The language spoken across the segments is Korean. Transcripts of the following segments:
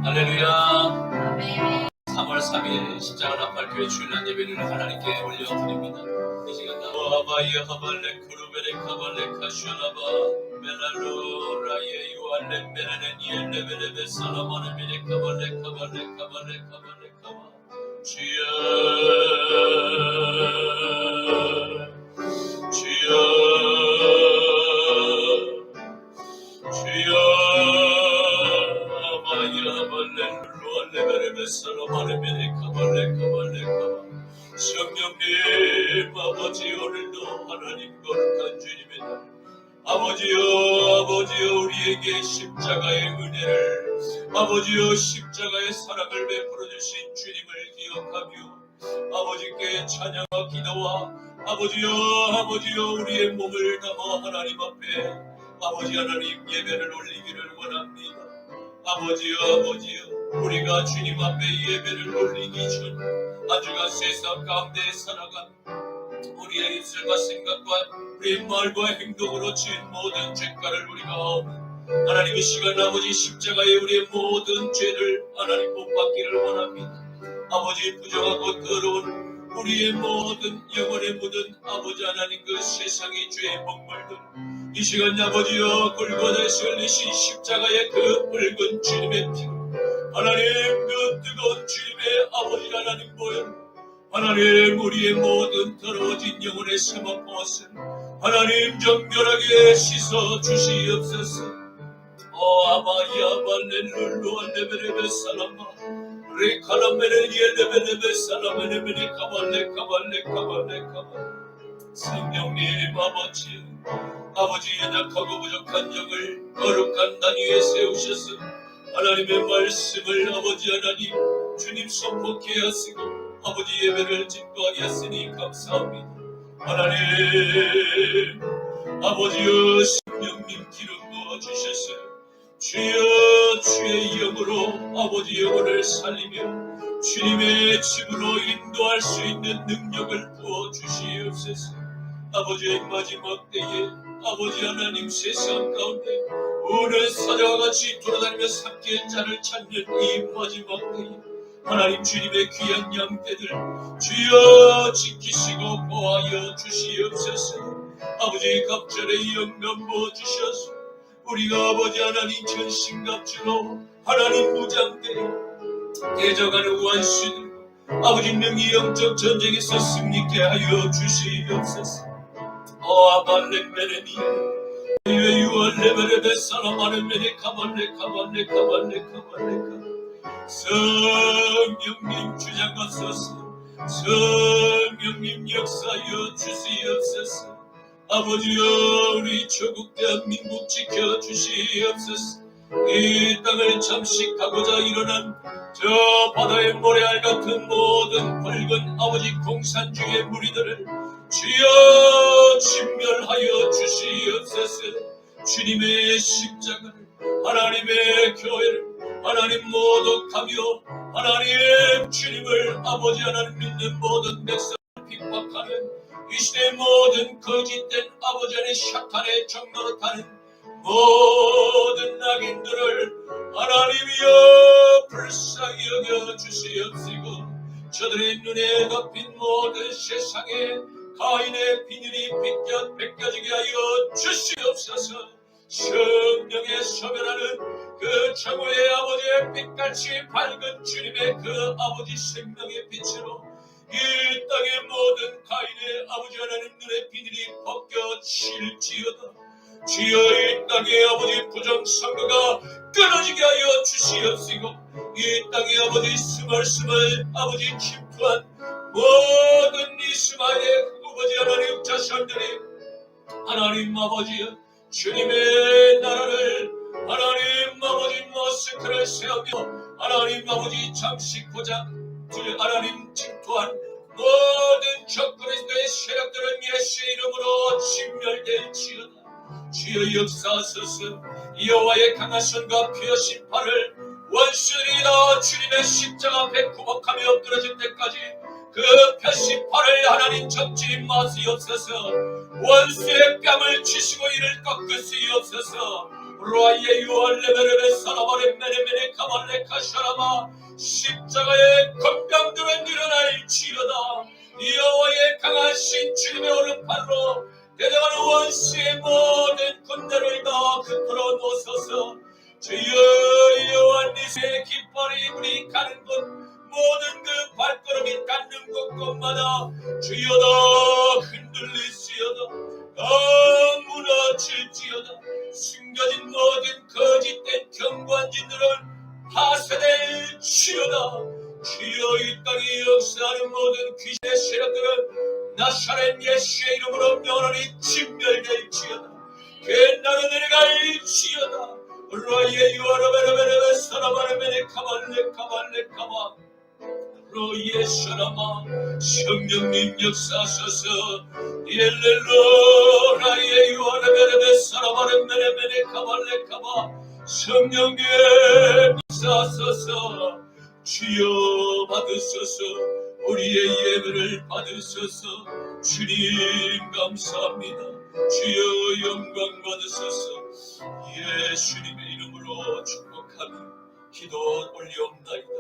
할렐루야. 3월 3일 십자가 나팔교회 주일날 예배를 하나님께 올려드립니다. 이 시간 아바이야 하발레 크루베레 카발레 카슈나바 멜랄로 라예 유알레 메레네 니엘레베레베 살라마네 메레 카발레 카발레 카발레 카발레 카바 주여 성령님 아버지 오늘도 하나님 거룩한 주님이다. 아버지여 우리에게 십자가의 은혜를 아버지여 십자가의 사랑을 베풀어 주신 주님을 기억하며 아버지께 찬양과 기도와 아버지여 우리의 몸을 담아 하나님 앞에 아버지 하나님 예배를 올리기를 원합니다. 아버지여 우리가 주님 앞에 예배를 올리기 전 한 주간 세상 가운데 살아간 우리의 입술과 생각과 우리의 말과 행동으로 지은 모든 죄가를 우리가 하나님 이 시간 아버지 십자가에 우리의 모든 죄를 하나님 못 받기를 원합니다. 아버지 부정하고 더러운 우리의 모든 영혼에 묻은 아버지 하나님 그 세상의 죄의 목말들 이 시간 아버지여 골고다에서 흘리신 십자가의 그 붉은 주님의 피 하나님 그 뜨거운 주님의 아버지 하나님 보혈 하나님 우리의 모든 더러워진 영혼의 세마포엇을 하나님 정결하게 씻어 주시옵소서. 아바야 발렐룰루 알레베레베 살라마 레카라메레 예레베레베 살라메레메레 카발레 카발레 카발레 카발레 성령님 아버지 연약하고 부족한 영을 거룩한 단 위에 세우셔서 하나님의 말씀을 아버지 하나님 주님 선포케 하시고 아버지 예배를 진도하게 하시니 감사합니다. 하나님 아버지여 성령님 기름 부어주셔서 주여 주의 영으로 아버지 영혼을 살리며 주님의 집으로 인도할 수 있는 능력을 부어주시옵소서. 아버지의 마지막 때에 아버지 하나님 세상 가운데 우는 사자와 같이 돌아다니며 삼킬 자를 찾는 이 마지막 때에 하나님 주님의 귀한 양떼들 주여 지키시고 보호하여 주시옵소서. 아버지 갑절의 영감 부어주셔서 우리가 아버지 하나님 전신갑주로 하나님 무장대 대적하는 원수들 아버지 능히 영적 전쟁에서 승리케 하여 주시옵소서. 아발레메레니 유알레베레베 살라마레메레 카발레 카발레 카발레 카발레 성령님 주장하소서. 성령님 역사하여 주시옵소서. 아버지여 우리 조국 대한민국 지켜주시옵소서. 이 땅을 잠식하고자 일어난 저 바다의 모래알 같은 모든 붉은 아버지 공산주의의 무리들을 주여 진멸하여 주시옵소서. 주님의 십자가를 하나님의 교회를 하나님 모독하며 하나님 주님을 아버지 하나님 믿는 모든 백성을 핍박하는 이 시대의 모든 거짓된 아버지 하나님 샤탄의 정노로 타는 모든 악인들을 하나님이여 불쌍히 여겨 주시옵시고 저들의 눈에 덮인 모든 세상에 가인의 비늘이 벗겨지게 하여 주시옵소서. 성령의 소멸하는 그 정오의 아버지의 빛같이 밝은 주님의 그 아버지 생명의 빛으로 이 땅의 모든 가인의 아버지 하나님 눈의 비늘이 벗겨질지어다. 주여 이 땅의 아버지 부정선거가 끊어지게 하여 주시옵시고 이 땅의 아버지 스멀스멀 아버지 침투한 모든 이스마엘의 아버지 하나님 자손들이 하나님 아버지여 주님의 나라를 하나님 아버지 모스크를 세우며 하나님 아버지 잠식고자 하나님 침투한 모든 적그리스도의 세력들은 예수의 이름으로 진멸될지어다. 주여 역사하소서. 여호와의 강한 손과 피어신 팔을 원수들이 다 주님의 십자가 앞에 구박하며 엎드러질 때까지 그 펴신 팔을 하나님 접지 마시옵소서. 원수의 뺨을 치시고 이를 꺾으시옵소서. 로아예 유알레베레베 사라바레 메레메레 가발레 카샤라마 십자가의 건병들은 일어날지어다. 여호와의 강하신 주님의 오른팔로 대적하는 원수의 모든 군대를 다 흩어러 놓으소서. 주여 여호와 니의 깃발이 우리 가는 곳 모든 그 발걸음이 닿는 곳곳마다 주여 다 흔들릴지어다. 다 무너질지어다. 숨겨진 모든 거짓된 경관진들은 파쇄될지어다. 주여 이 땅에 역사하는 모든 귀신의 세력들은 나사렛 예수의 이름으로 영원히 진멸될지어다. 옛날로 내려갈지어다. 로아예 유아라베라베레베 사라바레베네 카발레 카발레 카바 로예 샤라마 성령님 역사하소서. 옐렐로 라예 유아라베레베 사라바레베레베네 카발레 카바 성령님 역사하소서. 주여 받으소서. 우리의 예배를 받으소서. 주님 감사합니다. 주여 영광 받으소서. 예수님의 이름으로 축복하며 기도 올리옵나이다.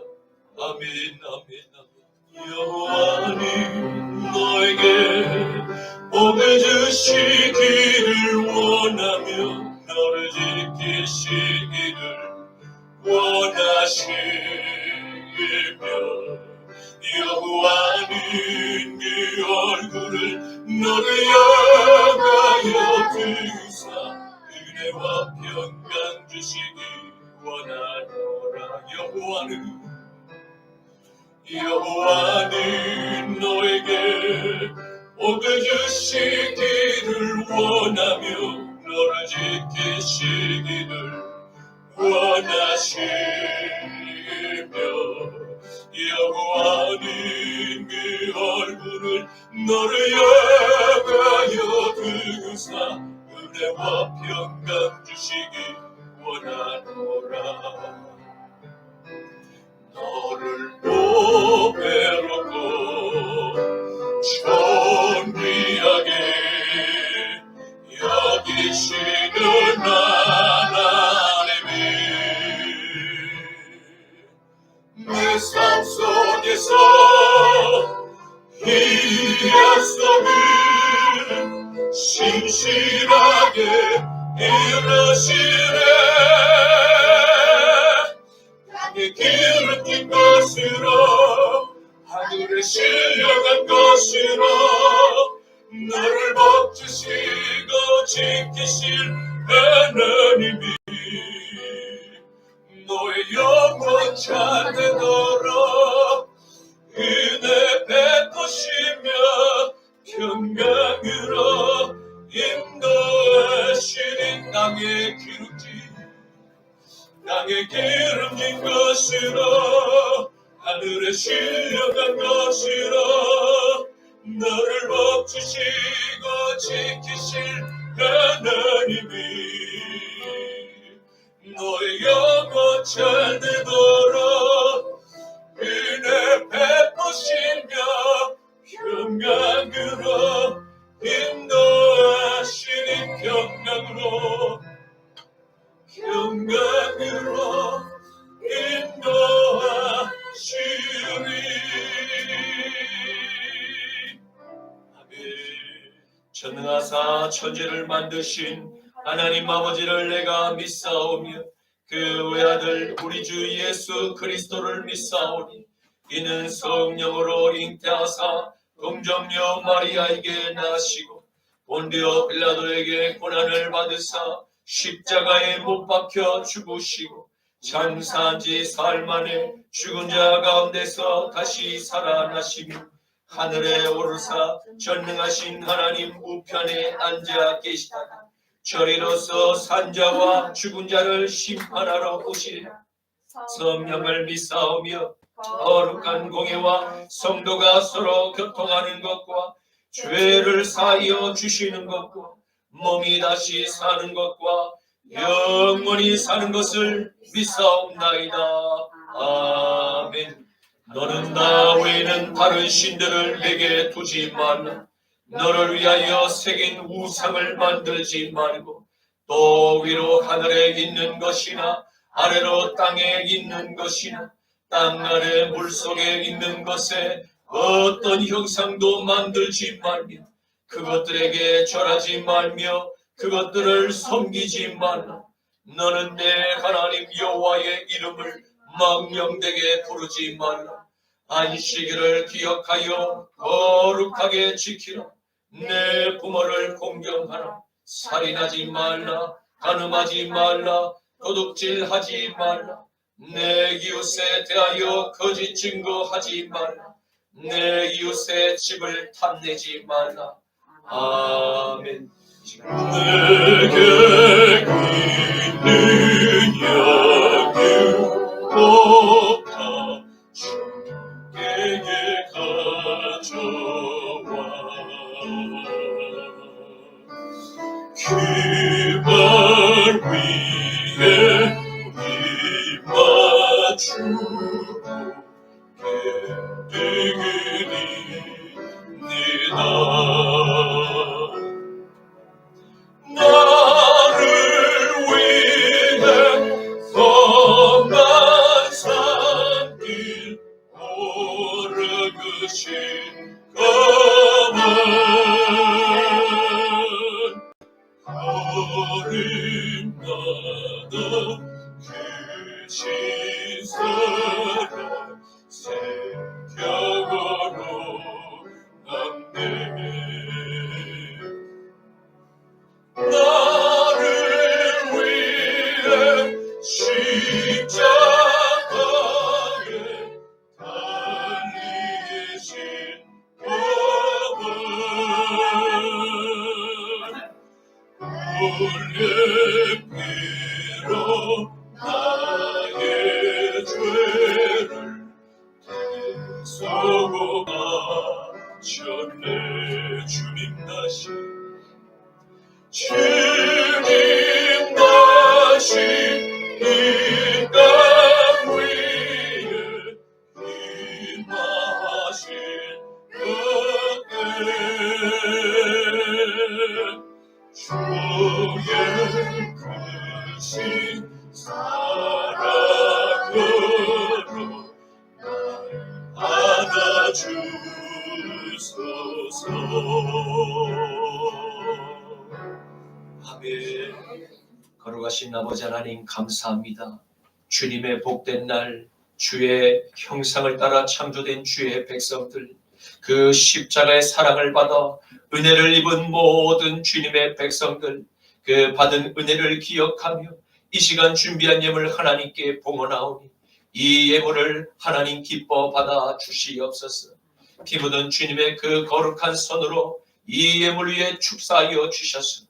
아멘 아멘 아멘. 여호와는 너에게 복을 주시기를 원하며 너를 지키시기를 원하시며 여호와는 그 얼굴을 너를 향하여 들으사 은혜와 평강 주시기 원하노라. 여호와는 너에게 복을 주시기를 원하며 너를 지키시기를 원하시며 여호와는 그 얼굴을 너를 향하여 들으사 은혜와 평강 주시기 원하노라. 너를 보배롭고 존귀하게 여기시는 하나님이 내 삶 속에서 이 약속을 신실하게 이루시네. 땅의 길을 뛴 것으로 하늘에 실려간 것으로 너를 복주시고 지키실 하나님이 너의 영혼 찾되도록 은혜 베푸시며 평강으로 인도하시는 땅에 기름진 것으로 하늘에 실려간 것으로 너를 복주시고 지키실 하나님이 너의 영혼 잘되도록 은혜 베푸시며 평강으로 인도하시는 평강으로 인도하시리. 아멘. 전능하사 천지를 만드신 하나님 아버지를 내가 믿사오며 그 외아들 우리 주 예수 그리스도를 믿사오니 이는 성령으로 잉태하사 동정녀 마리아에게 나시고 본디오 빌라도에게 고난을 받으사 십자가에 못 박혀 죽으시고 장사한 지 사흘 만에 죽은 자 가운데서 다시 살아나시며 하늘에 오르사 전능하신 하나님 우편에 앉아 계시다가 저리로서 산자와 죽은 자를 심판하러 오시리라. 성령을 믿사오며 거룩한 공예와 성도가 서로 교통하는 것과 죄를 사하여 주시는 것과 몸이 다시 사는 것과 영원히 사는 것을 믿사옵나이다. 아멘. 너는 나 외에는 다른 신들을 내게 두지 말라. 너를 위하여 새긴 우상을 만들지 말고 또 위로 하늘에 있는 것이나 아래로 땅에 있는 것이나 땅 아래 물속에 있는 것에 어떤 형상도 만들지 말며 그것들에게 절하지 말며 그것들을 섬기지 말라. 너는 내 하나님 여호와의 이름을 망령되게 부르지 말라. 안식일을 기억하여 거룩하게 지키라. 내 부모를 공경하라. 살인하지 말라. 간음하지 말라. 도둑질하지 말라. 내 이웃에 대하여 거짓 증거하지 말라. 내 이웃의 집을 탐내지 말라. 아멘. 내게 있는 양육보다 주에게 가져와 그발 위에 입맞추고 깨뜨리니다. 나를 위해 험한 산길 오르신 검은 버림받아 그 신사를 새벽으로 남네. 나를 위해 십자가에 달리신 법은 흘린 피로 나의 죄를 대속하셨네. 주님 다시 주님 다시 이 땅 위에 임하신 그때 주의 크신 사랑으로 날 안아주소서. 아멘. 거룩하신 아버지 하나님 감사합니다. 주님의 복된 날, 주의 형상을 따라 창조된 주의 백성들, 그 십자가의 사랑을 받아 은혜를 입은 모든 주님의 백성들, 그 받은 은혜를 기억하며 이 시간 준비한 예물 하나님께 봉헌하오니 이 예물을 하나님 기뻐 받아 주시옵소서. 피 묻은 주님의 그 거룩한 손으로 이 예물 위에 축사하여 주셔서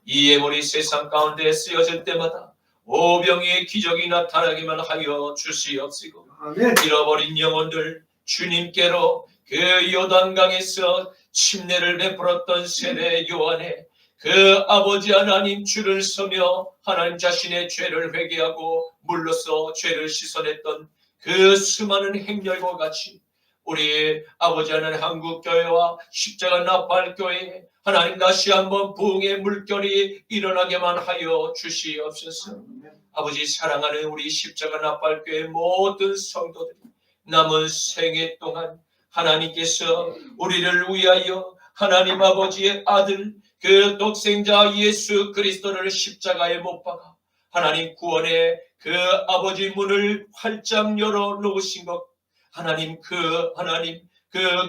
이 예물이 세상 가운데 쓰여질 때마다 오병이의 기적이 나타나기만 하여 주시옵시고, 잃어버린 영혼들 주님께로 그 요단강에서 침례를 베풀었던 세례 요한의 그 아버지 하나님 줄을 서며 하나님 자신의 죄를 회개하고 물로써 죄를 씻어냈던 그 수많은 행렬과 같이 우리 아버지 하나님 한국교회와 십자가 나팔교회에 하나님 다시 한번 부흥의 물결이 일어나게만 하여 주시옵소서. 아버지 사랑하는 우리 십자가 나팔교회 모든 성도들이 남은 생애 동안 하나님께서 우리를 위하여 하나님 아버지의 아들 그 독생자 예수 그리스도를 십자가에 못 박아 하나님 구원의 그 아버지 문을 활짝 열어 놓으신 것, 하나님 그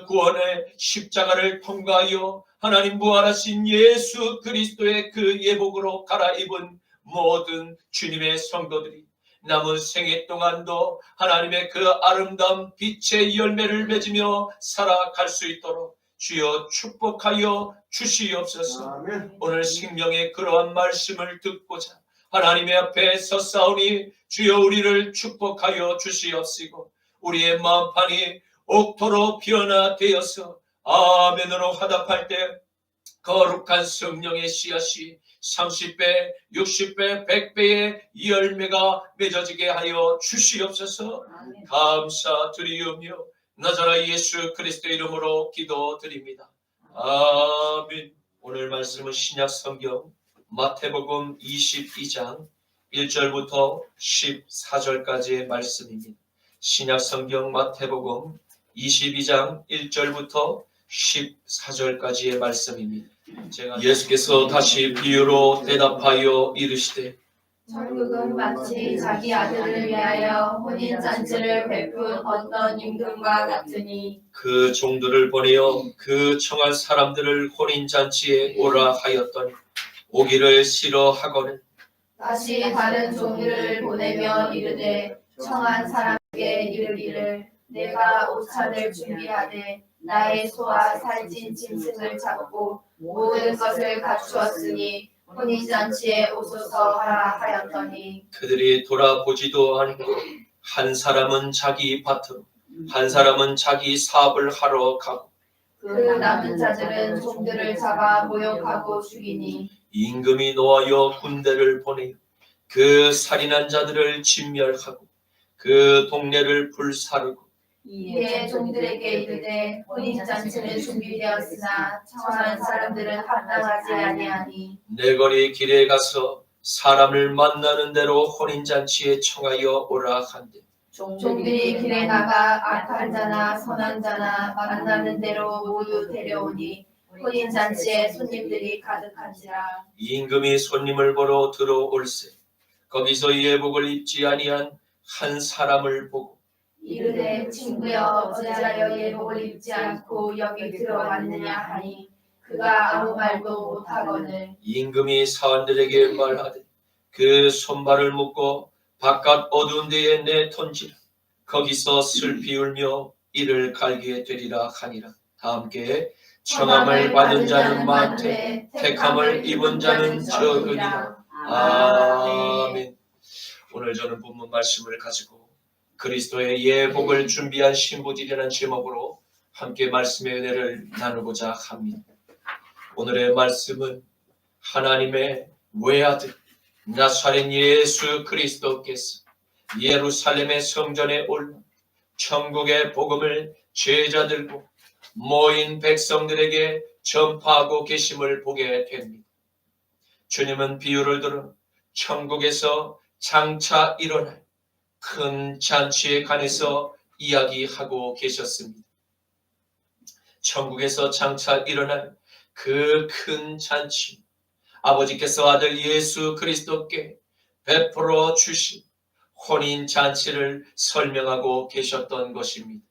구원의 십자가를 통과하여 하나님 부활하신 예수 그리스도의 그 예복으로 갈아입은 모든 주님의 성도들이 남은 생애 동안도 하나님의 그 아름다운 빛의 열매를 맺으며 살아갈 수 있도록 주여 축복하여 주시옵소서. 아멘. 오늘 생명의 그러한 말씀을 듣고자 하나님의 앞에 섰사오니 주여 우리를 축복하여 주시옵시고 우리의 마음판이 옥토로 변화되어서 아멘으로 화답할 때 거룩한 성령의 씨앗이 30배, 60배, 100배의 열매가 맺어지게 하여 주시옵소서. 아멘. 감사드리오며 나자라 예수 그리스도의 이름으로 기도드립니다. 아멘. 오늘 말씀은 신약 성경 마태복음 22장 1절부터 14절까지의 말씀입니다. 신약성경 마태복음 22장 1절부터 14절까지의 말씀입니다. 예수께서 다시 비유로 대답하여 이르시되 천국은 마치 자기 아들을 위하여 혼인잔치를 베푼 어떤 임금과 같으니 그 종들을 보내어 그 청한 사람들을 혼인잔치에 오라 하였더니 오기를 싫어하거늘 다시 다른 종들을 보내며 이르되 청한 사람에게 이르기를 내가 옷차를 준비하되 나의 소와 살찐 짐승을 잡고 모든 것을 갖추었으니 혼인잔치에 오소서 하라 하였더니 그들이 돌아보지도 아니고 한 사람은 자기 밭으로 한 사람은 자기 사업을 하러 가고 그 남은 자들은 종들을 잡아 모욕하고 죽이니 임금이 노하여 군대를 보내어 그 살인한 자들을 진멸하고 그 동네를 불사르고 이에 종들에게 이르되 혼인잔치는 준비되었으나 청한 사람들은 합당하지 아니하니 내거리 길에 가서 사람을 만나는 대로 혼인잔치에 청하여 오라 한대 종들이 길에 나가 악한 자나 선한 자나 만나는 대로 모두 데려오니 혼인잔치에 손님들이 가득한지라. 임금이 손님을 보러 들어올세 거기서 예복을 입지 아니한 한 사람을 보고 이르되 친구여 어찌하여 예복을 입지 않고 여기 들어왔느냐 하니 그가 아무 말도 못하거늘 임금이 사원들에게 말하되 그 손발을 묶고 바깥 어두운 데에 내던지라 거기서 슬피 울며 이를 갈게 되리라 하니라. 다 함께 청함을 받은 자는 많되 택함을 입은 자는 적으니라. 아멘. 오늘 저는 본문 말씀을 가지고 그리스도의 예복을 준비한 신부들이라는 제목으로 함께 말씀의 은혜를 나누고자 합니다. 오늘의 말씀은 하나님의 외아들 나사렛 예수 그리스도께서 예루살렘의 성전에 올라 천국의 복음을 제자들과 모인 백성들에게 전파하고 계심을 보게 됩니다. 주님은 비유를 들어 천국에서 장차 일어날 큰 잔치에 관해서 이야기하고 계셨습니다. 천국에서 장차 일어날 그 큰 잔치, 아버지께서 아들 예수 그리스도께 베풀어 주신 혼인 잔치를 설명하고 계셨던 것입니다.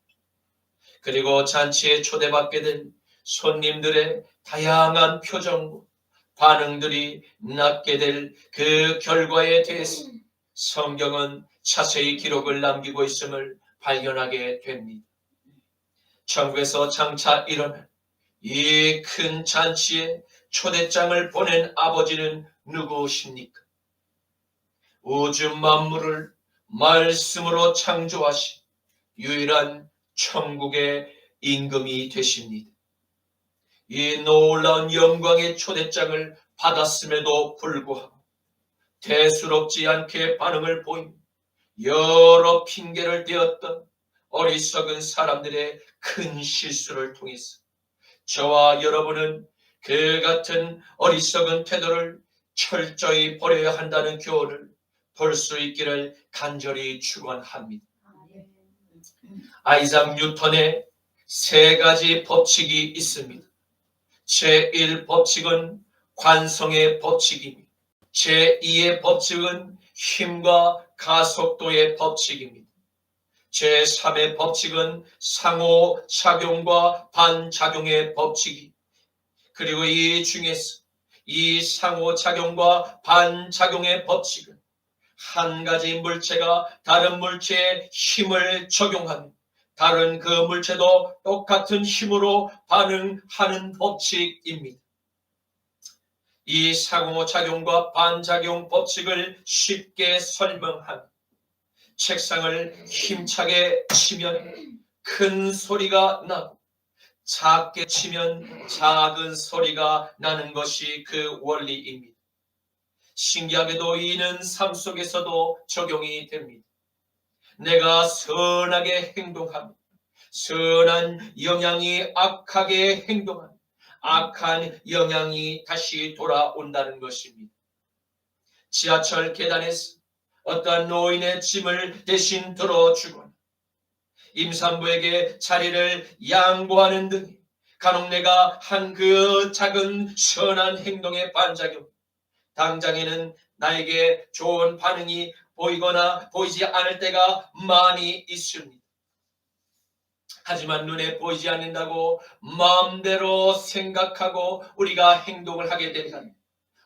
그리고 잔치에 초대받게 된 손님들의 다양한 표정과 반응들이 낳게 될 그 결과에 대해서 성경은 자세히 기록을 남기고 있음을 발견하게 됩니다. 천국에서 장차 일어날 이 큰 잔치에 초대장을 보낸 아버지는 누구십니까? 우주 만물을 말씀으로 창조하신 유일한 천국의 임금이 되십니다. 이 놀라운 영광의 초대장을 받았음에도 불구하고 대수롭지 않게 반응을 보이며 여러 핑계를 대었던 어리석은 사람들의 큰 실수를 통해서 저와 여러분은 그 같은 어리석은 태도를 철저히 버려야 한다는 교훈을 볼 수 있기를 간절히 축원합니다. 아이작 뉴턴의 세 가지 법칙이 있습니다. 제1법칙은 관성의 법칙입니다. 제2의 법칙은 힘과 가속도의 법칙입니다. 제3의 법칙은 상호작용과 반작용의 법칙이 그리고 이 중에서 이 상호작용과 반작용의 법칙은 한 가지 물체가 다른 물체에 힘을 적용하면 다른 그 물체도 똑같은 힘으로 반응하는 법칙입니다. 이 상호작용과 반작용 법칙을 쉽게 설명하면 책상을 힘차게 치면 큰 소리가 나고 작게 치면 작은 소리가 나는 것이 그 원리입니다. 신기하게도 이는 삶 속에서도 적용이 됩니다. 내가 선하게 행동하면 선한 영향이 악하게 행동하면 악한 영향이 다시 돌아온다는 것입니다. 지하철 계단에서 어떠한 노인의 짐을 대신 들어주거나 임산부에게 자리를 양보하는 등 간혹 내가 한 그 작은 선한 행동의 반작용, 당장에는 나에게 좋은 반응이 보이거나 보이지 않을 때가 많이 있습니다. 하지만 눈에 보이지 않는다고 마음대로 생각하고 우리가 행동을 하게 된다면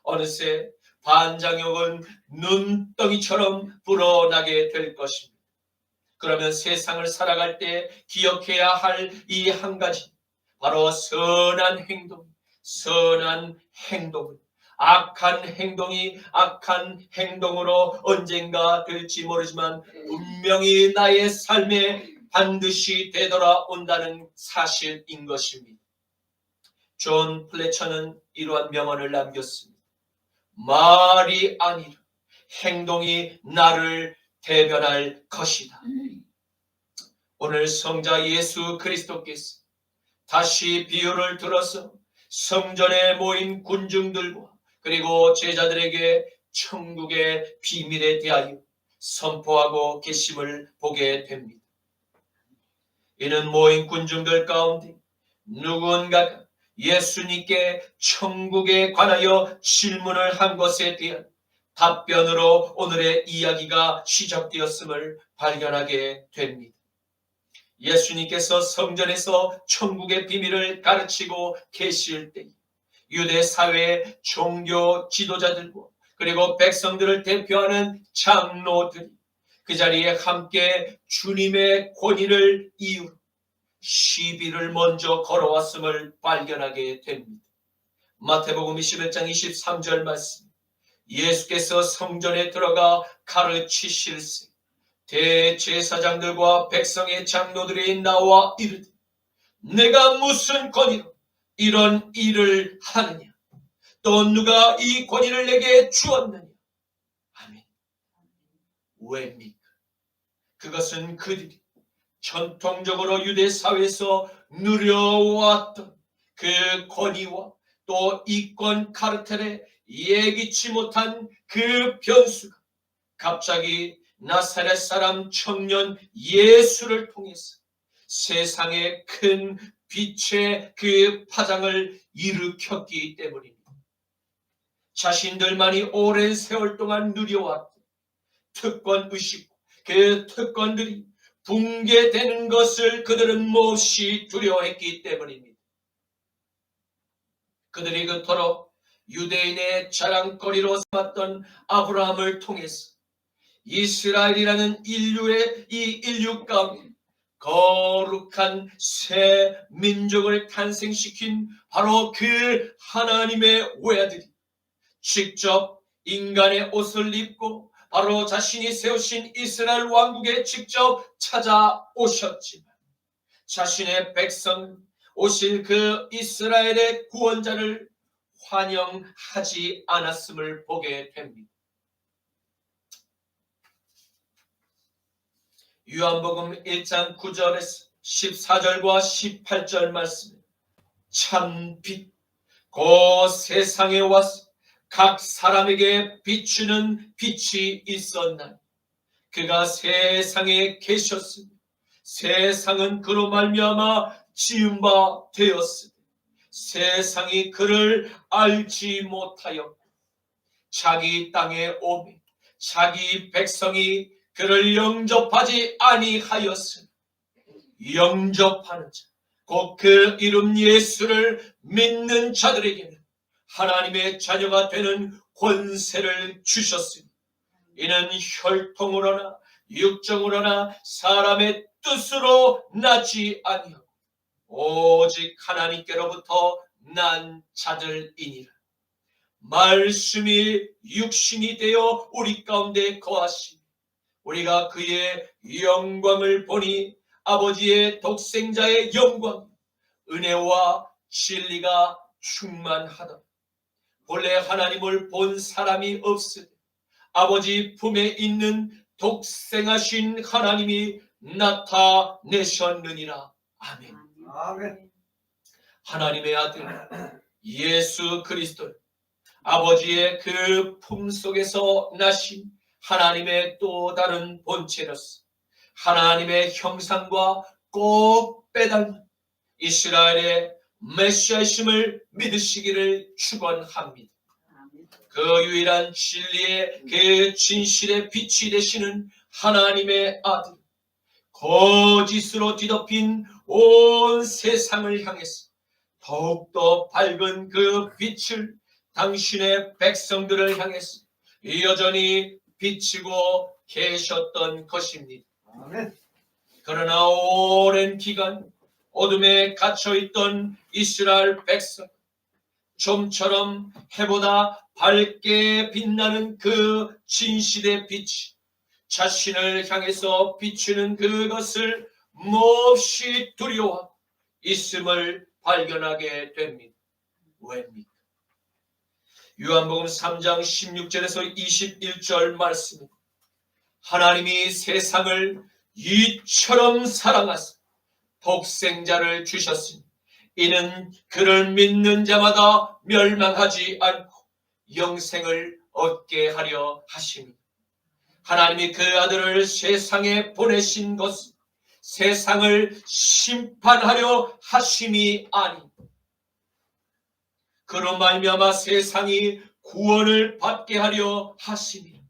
어느새 반작용은 눈덩이처럼 불어나게 될 것입니다. 그러면 세상을 살아갈 때 기억해야 할 이 한 가지, 바로 선한 행동, 선한 행동은 악한 행동이 악한 행동으로 언젠가 될지 모르지만 분명히 나의 삶에 반드시 되돌아온다는 사실인 것입니다. 존 플래처는 이러한 명언을 남겼습니다. 말이 아니라 행동이 나를 대변할 것이다. 오늘 성자 예수 그리스도께서 다시 비유를 들어서 성전에 모인 군중들과 그리고 제자들에게 천국의 비밀에 대하여 선포하고 계심을 보게 됩니다. 이는 모인 군중들 가운데 누군가가 예수님께 천국에 관하여 질문을 한 것에 대한 답변으로 오늘의 이야기가 시작되었음을 발견하게 됩니다. 예수님께서 성전에서 천국의 비밀을 가르치고 계실 때 유대 사회의 종교 지도자들과 그리고 백성들을 대표하는 장로들이 그 자리에 함께 주님의 권위를 이유로 시비를 먼저 걸어왔음을 발견하게 됩니다. 마태복음 21장 23절 말씀, 예수께서 성전에 들어가 가르치실세 대제사장들과 백성의 장로들이 나와 이르되 내가 무슨 권위로 이런 일을 하느냐, 또 누가 이 권위를 내게 주었느냐. 아멘. 왜입니까? 그것은 그들이 전통적으로 유대 사회에서 누려왔던 그 권위와 또 이권 카르텔에 예기치 못한 그 변수가 갑자기 나사렛 사람 청년 예수를 통해서 세상에 큰 빛의 그 파장을 일으켰기 때문입니다. 자신들만이 오랜 세월 동안 누려왔던 특권의식, 그 특권들이 붕괴되는 것을 그들은 몹시 두려워했기 때문입니다. 그들이 그토록 유대인의 자랑거리로 삼았던 아브라함을 통해서 이스라엘이라는 인류의 이 인류 가운데 거룩한 새 민족을 탄생시킨 바로 그 하나님의 외아들이 직접 인간의 옷을 입고 바로 자신이 세우신 이스라엘 왕국에 직접 찾아오셨지만 자신의 백성 오실 그 이스라엘의 구원자를 환영하지 않았음을 보게 됩니다. 요한복음 1장 9절에서 14절과 18절 말씀, 참 빛, 그 세상에 와서 각 사람에게 비추는 빛이 있었나니 그가 세상에 계셨으니 세상은 그로 말미암아 지은 바 되었으니 세상이 그를 알지 못하였고 자기 땅에 오매 자기 백성이 그를 영접하지 아니하였으니 영접하는 자, 곧 그 이름 예수를 믿는 자들에게는 하나님의 자녀가 되는 권세를 주셨으니 이는 혈통으로나 육정으로나 사람의 뜻으로 나지 아니하고 오직 하나님께로부터 난 자들이니라. 말씀이 육신이 되어 우리 가운데 거하시니 우리가 그의 영광을 보니 아버지의 독생자의 영광, 은혜와 진리가 충만하다. 본래 하나님을 본 사람이 없으되 아버지 품에 있는 독생하신 하나님이 나타내셨느니라. 아멘. 아멘. 하나님의 아들 예수 그리스도, 아버지의 그 품속에서 나신 하나님의 또 다른 본체로서 하나님의 형상과 꼭 빼닮은 이스라엘의 메시아이심을 믿으시기를 축원합니다. 그 유일한 진리의 그 진실의 빛이 되시는 하나님의 아들, 거짓으로 뒤덮인 온 세상을 향해서 더욱더 밝은 그 빛을 당신의 백성들을 향해서 여전히 비치고 계셨던 것입니다. 그러나 오랜 기간 어둠에 갇혀있던 이스라엘 백성, 좀처럼 해보다 밝게 빛나는 그 진실의 빛이 자신을 향해서 비추는 그것을 몹시 두려워하고 있음을 발견하게 됩니다. 왜입니까? 요한복음 3장 16절에서 21절 말씀입니다. 하나님이 세상을 이처럼 사랑하사 독생자를 주셨으니 이는 그를 믿는 자마다 멸망하지 않고 영생을 얻게 하려 하심이다. 하나님이 그 아들을 세상에 보내신 것은 세상을 심판하려 하심이 아니고 그로 말미암아 세상이 구원을 받게 하려 하심이라.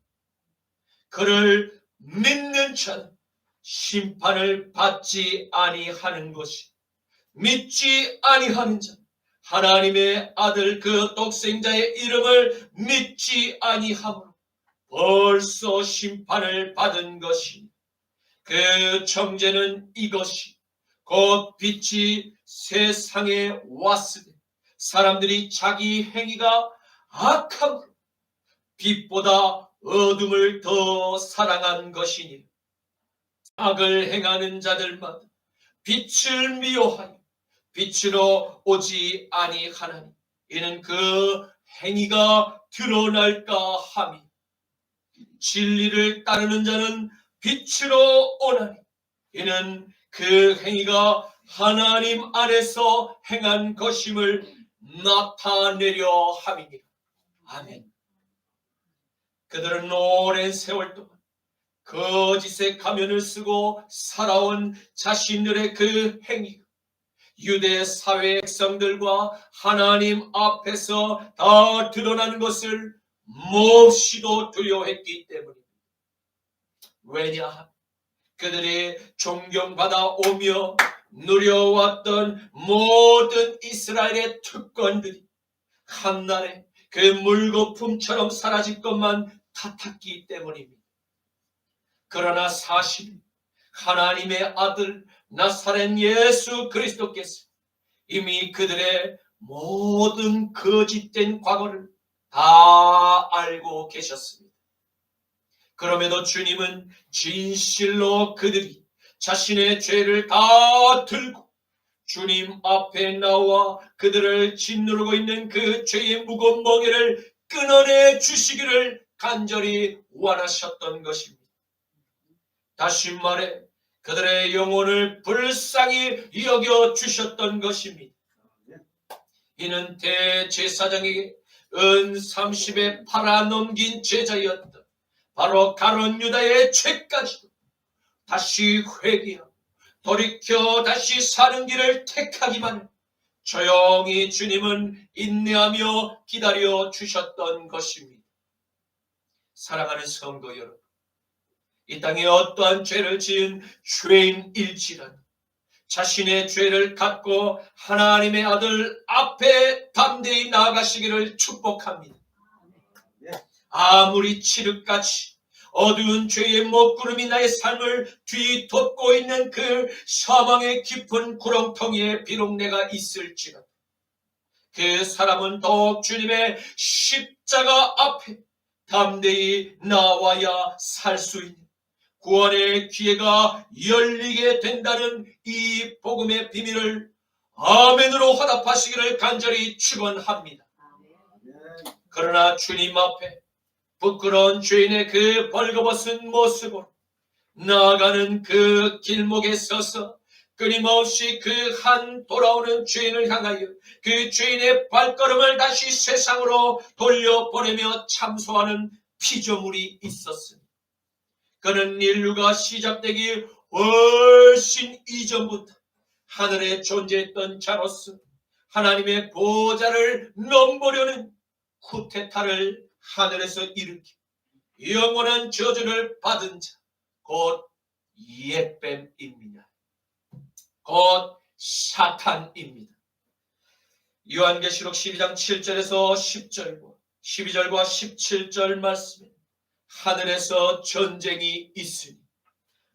그를 믿는 자는 심판을 받지 아니하는 것이, 믿지 아니하는 자, 하나님의 아들 그 독생자의 이름을 믿지 아니하므로 벌써 심판을 받은 것이니 그 정죄는 이것이 곧 빛이 세상에 왔으되 사람들이 자기 행위가 악함으로 빛보다 어둠을 더 사랑한 것이니 악을 행하는 자들마다 빛을 미워하여 빛으로 오지 아니하나니 이는 그 행위가 드러날까 함이 진리를 따르는 자는 빛으로 오나니 이는 그 행위가 하나님 안에서 행한 것임을 나타내려 함이니라. 아멘. 그들은 오랜 세월 동안 거짓의 가면을 쓰고 살아온 자신들의 그 행위가 유대 사회 백성들과 하나님 앞에서 다 드러나는 것을 몹시도 두려워했기 때문입니다. 왜냐? 그들이 존경받아 오며 누려왔던 모든 이스라엘의 특권들이 한날에 그 물거품처럼 사라질 것만 같았기 때문입니다. 그러나 사실 하나님의 아들 나사렛 예수 그리스도께서 이미 그들의 모든 거짓된 과거를 다 알고 계셨습니다. 그럼에도 주님은 진실로 그들이 자신의 죄를 다 들고 주님 앞에 나와 그들을 짓누르고 있는 그 죄의 무거운 멍에를 끊어내 주시기를 간절히 원하셨던 것입니다. 다시 말해 그들의 영혼을 불쌍히 여겨 주셨던 것입니다. 이는 대제사장에게 은 30에 팔아넘긴 제자였던 바로 가룟 유다의 죄까지도 다시 회개하고 돌이켜 다시 사는 길을 택하기만 조용히 주님은 인내하며 기다려 주셨던 것입니다. 사랑하는 성도 여러분, 이 땅에 어떠한 죄를 지은 죄인일지라도 자신의 죄를 갖고 하나님의 아들 앞에 담대히 나아가시기를 축복합니다. 아무리 칠흑같이 어두운 죄의 먹구름이 나의 삶을 뒤덮고 있는 그 사망의 깊은 구렁텅이에 비록 내가 있을지라도 그 사람은 더욱 주님의 십자가 앞에 담대히 나와야 살 수 있는 구원의 기회가 열리게 된다는 이 복음의 비밀을 아멘으로 화답하시기를 간절히 축원합니다. 그러나 주님 앞에 부끄러운 죄인의 그 벌거벗은 모습으로 나아가는 그 길목에 서서 끊임없이 그 한 돌아오는 죄인을 향하여 그 죄인의 발걸음을 다시 세상으로 돌려보내며 참소하는 피조물이 있었으니 그는 인류가 시작되기 훨씬 이전부터 하늘에 존재했던 자로서 하나님의 보좌를 넘보려는 쿠데타를 하늘에서 일으키 영원한 저주를 받은 자, 곧 예뱀입니다. 곧 사탄입니다. 요한계시록 12장 7절에서 10절과 12절과 17절 말씀에 하늘에서 전쟁이 있으니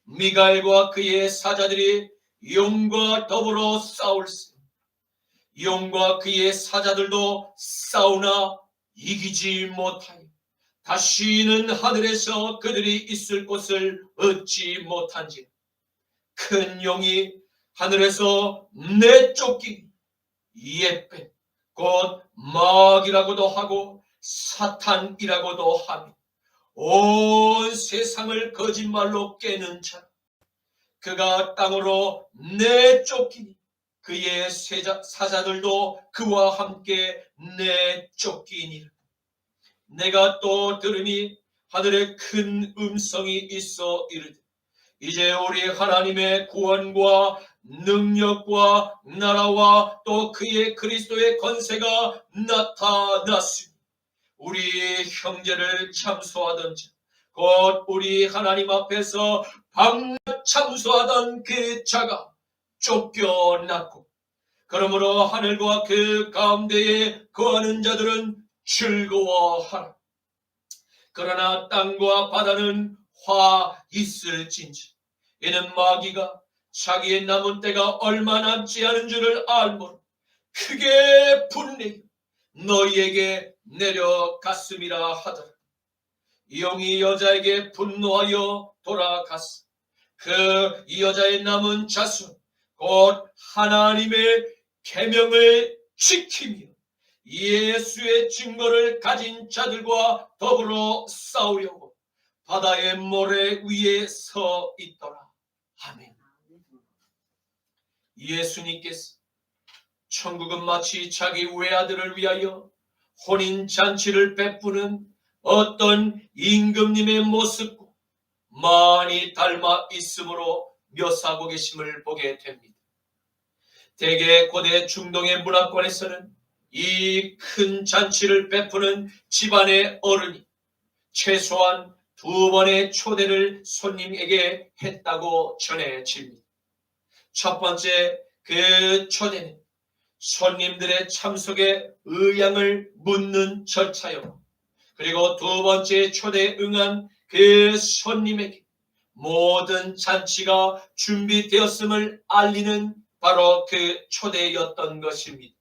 미가엘과 그의 사자들이 용과 더불어 싸울세 용과 그의 사자들도 싸우나 이기지 못하여 다시는 하늘에서 그들이 있을 곳을 얻지 못한지 큰 용이 하늘에서 내쫓기니 예뱀 곧 마귀라고도 하고 사탄이라고도 하며 온 세상을 거짓말로 깨는 자 그가 땅으로 내쫓기니 그의 사자들도 그와 함께 내쫓기니라. 내가 또 들으니 하늘에 큰 음성이 있어 이르되 이제 우리 하나님의 구원과 능력과 나라와 또 그의 그리스도의 권세가 나타났으니 우리 형제를 참소하던 자 곧 우리 하나님 앞에서 밤낮 참소하던 그 자가 쫓겨났고 그러므로 하늘과 그 가운데에 거하는 자들은 즐거워하라. 그러나 땅과 바다는 화 있을진지 이는 마귀가 자기의 남은 때가 얼마 남지 않은 줄을 알므로 크게 분내어 너희에게 내려갔음이라 하더라. 용이 여자에게 분노하여 돌아갔어. 이 여자의 남은 자손 곧 하나님의 계명을 지키며 예수의 증거를 가진 자들과 더불어 싸우려고 바다의 모래 위에 서 있더라. 아멘. 예수님께서 천국은 마치 자기 외아들을 위하여 혼인잔치를 베푸는 어떤 임금님의 모습과 많이 닮아 있으므로 묘사하고 계심을 보게 됩니다. 대개 고대 중동의 문화권에서는 이 큰 잔치를 베푸는 집안의 어른이 최소한 2번의 초대를 손님에게 했다고 전해집니다. 첫 번째 그 초대는 손님들의 참석에 의향을 묻는 절차였고 그리고 2번째 초대에 응한 그 손님에게 모든 잔치가 준비되었음을 알리는 바로 그 초대였던 것입니다.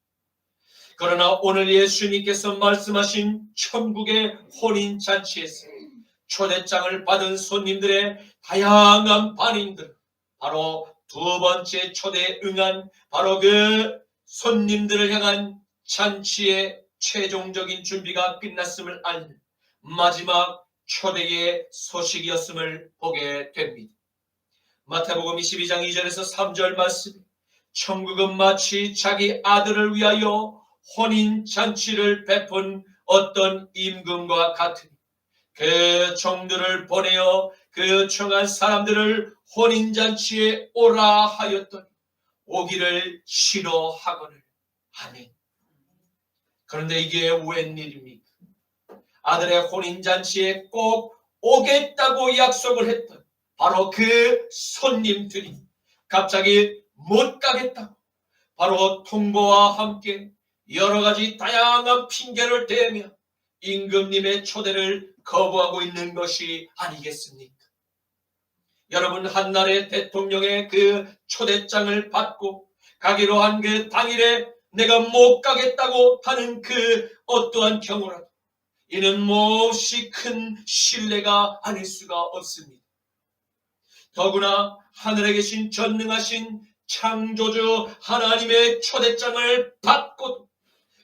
그러나 오늘 예수님께서 말씀하신 천국의 혼인잔치에서 초대장을 받은 손님들의 다양한 반응들 바로 2번째 초대에 응한 바로 그 손님들을 향한 잔치의 최종적인 준비가 끝났음을 알리는 마지막 초대의 소식이었음을 보게 됩니다. 마태복음 22장 2절에서 3절 말씀 천국은 마치 자기 아들을 위하여 혼인잔치를 베푼 어떤 임금과 같으니 그 종들을 보내어 그 청한 사람들을 혼인잔치에 오라 하였더니 오기를 싫어하거늘. 아멘. 그런데 이게 웬일입니까? 아들의 혼인잔치에 꼭 오겠다고 약속을 했던 바로 그 손님들이 갑자기 못 가겠다고 바로 통보와 함께 여러 가지 다양한 핑계를 대며 임금님의 초대를 거부하고 있는 것이 아니겠습니까? 여러분, 한날의 대통령의 그 초대장을 받고 가기로 한 그 당일에 내가 못 가겠다고 하는 그 어떠한 경우라도 이는 몹시 큰 신뢰가 아닐 수가 없습니다. 더구나 하늘에 계신 전능하신 창조주 하나님의 초대장을 받고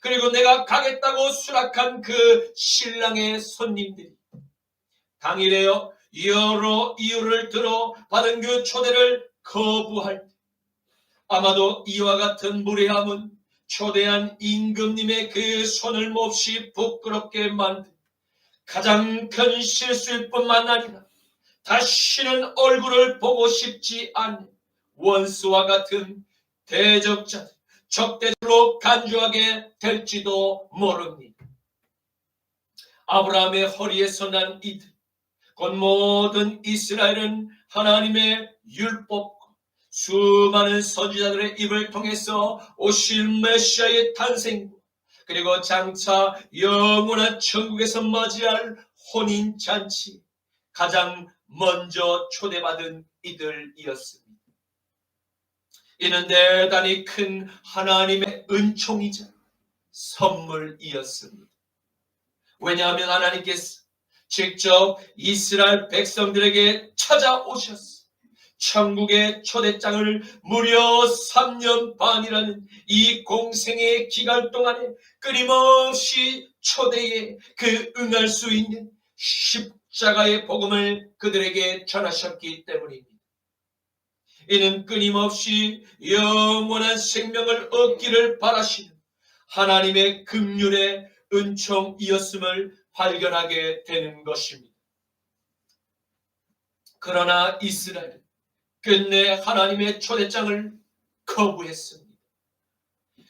그리고 내가 가겠다고 수락한 그 신랑의 손님들이 당일에 여러 이유를 들어 받은 그 초대를 거부할 때 아마도 이와 같은 무례함은 초대한 임금님의 그 손을 몹시 부끄럽게 만든 가장 큰 실수일 뿐만 아니라 다시는 얼굴을 보고 싶지 않는 원수와 같은 대적자들, 적대적으로 간주하게 될지도 모릅니다. 아브라함의 허리에서 난 이들, 곧 모든 이스라엘은 하나님의 율법과 수많은 선지자들의 입을 통해서 오실 메시아의 탄생과 그리고 장차 영원한 천국에서 맞이할 혼인잔치 가장 먼저 초대받은 이들이었습니다. 이는 대단히 큰 하나님의 은총이자 선물이었습니다. 왜냐하면 하나님께서 직접 이스라엘 백성들에게 찾아오셨습니다. 천국의 초대장을 무려 3년 반이라는 이 공생의 기간 동안에 끊임없이 초대에 그 응할 수 있는 십자가의 복음을 그들에게 전하셨기 때문입니다. 이는 끊임없이 영원한 생명을 얻기를 바라시는 하나님의 긍휼의 은총이었음을 발견하게 되는 것입니다. 그러나 이스라엘은 끝내 하나님의 초대장을 거부했습니다.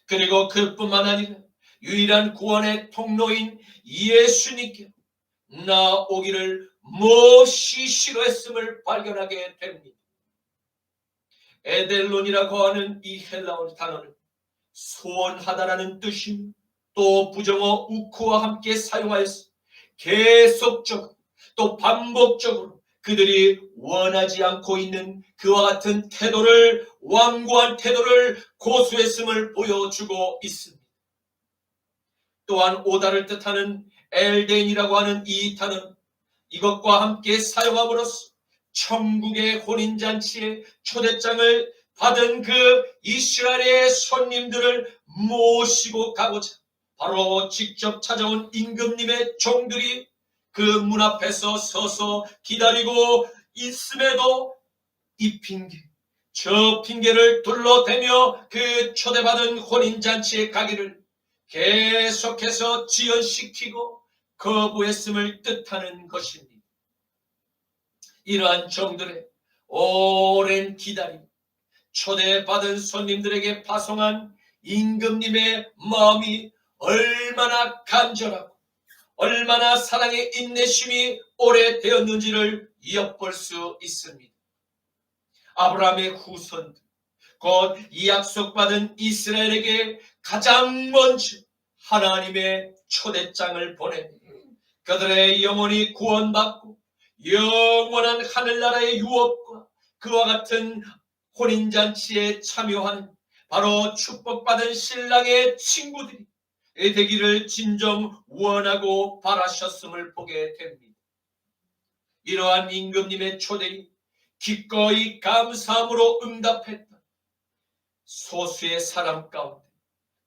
그리고 그뿐만 아니라 유일한 구원의 통로인 예수님께 나오기를 몹시 싫어했음을 발견하게 됩니다. 에델론이라고 하는 이 헬라어 단어는 소원하다라는 뜻이며 또 부정어 우크와 함께 사용하여서 계속적으로 또 반복적으로 그들이 원하지 않고 있는 그와 같은 태도를, 완고한 태도를 고수했음을 보여주고 있습니다. 또한 오다를 뜻하는 엘덴이라고 하는 이 단어는 이것과 함께 사용함으로써 천국의 혼인잔치에 초대장을 받은 그 이스라엘의 손님들을 모시고 가고자 바로 직접 찾아온 임금님의 종들이 그 문 앞에서 서서 기다리고 있음에도 이 핑계, 저 핑계를 둘러대며 그 초대받은 혼인잔치에 가기를 계속해서 지연시키고 거부했음을 뜻하는 것입니다. 이러한 종들의 오랜 기다림, 초대받은 손님들에게 파송한 임금님의 마음이 얼마나 간절하고 얼마나 사랑의 인내심이 오래되었는지를 엿볼 수 있습니다. 아브라함의 후손들, 곧 이 약속받은 이스라엘에게 가장 먼저 하나님의 초대장을 보내 그들의 영혼이 구원받고 영원한 하늘나라의 유업과 그와 같은 혼인잔치에 참여하는 바로 축복받은 신랑의 친구들이 되기를 진정 원하고 바라셨음을 보게 됩니다. 이러한 임금님의 초대에 기꺼이 감사함으로 응답했던 소수의 사람 가운데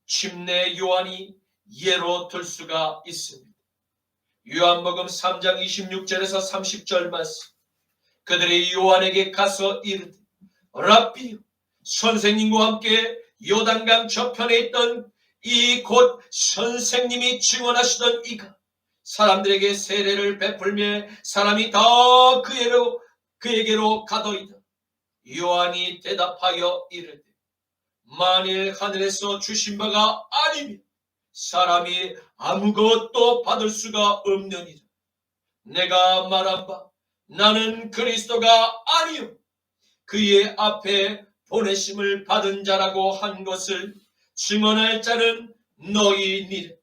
침례 요한이 예로 들 수가 있습니다. 요한복음 3장 26절에서 30절 말씀, 그들이 요한에게 가서 이르되 랍비요, 선생님과 함께 요단강 저편에 있던 이 곧 선생님이 증언하시던 이가 사람들에게 세례를 베풀며 사람이 다 그에게로 가더이다. 요한이 대답하여 이르되 만일 하늘에서 주신 바가 아니면 사람이 아무것도 받을 수가 없느니라. 내가 말한 바 나는 그리스도가 아니요 그의 앞에 보내심을 받은 자라고 한 것을 증언할 자는 너희니라.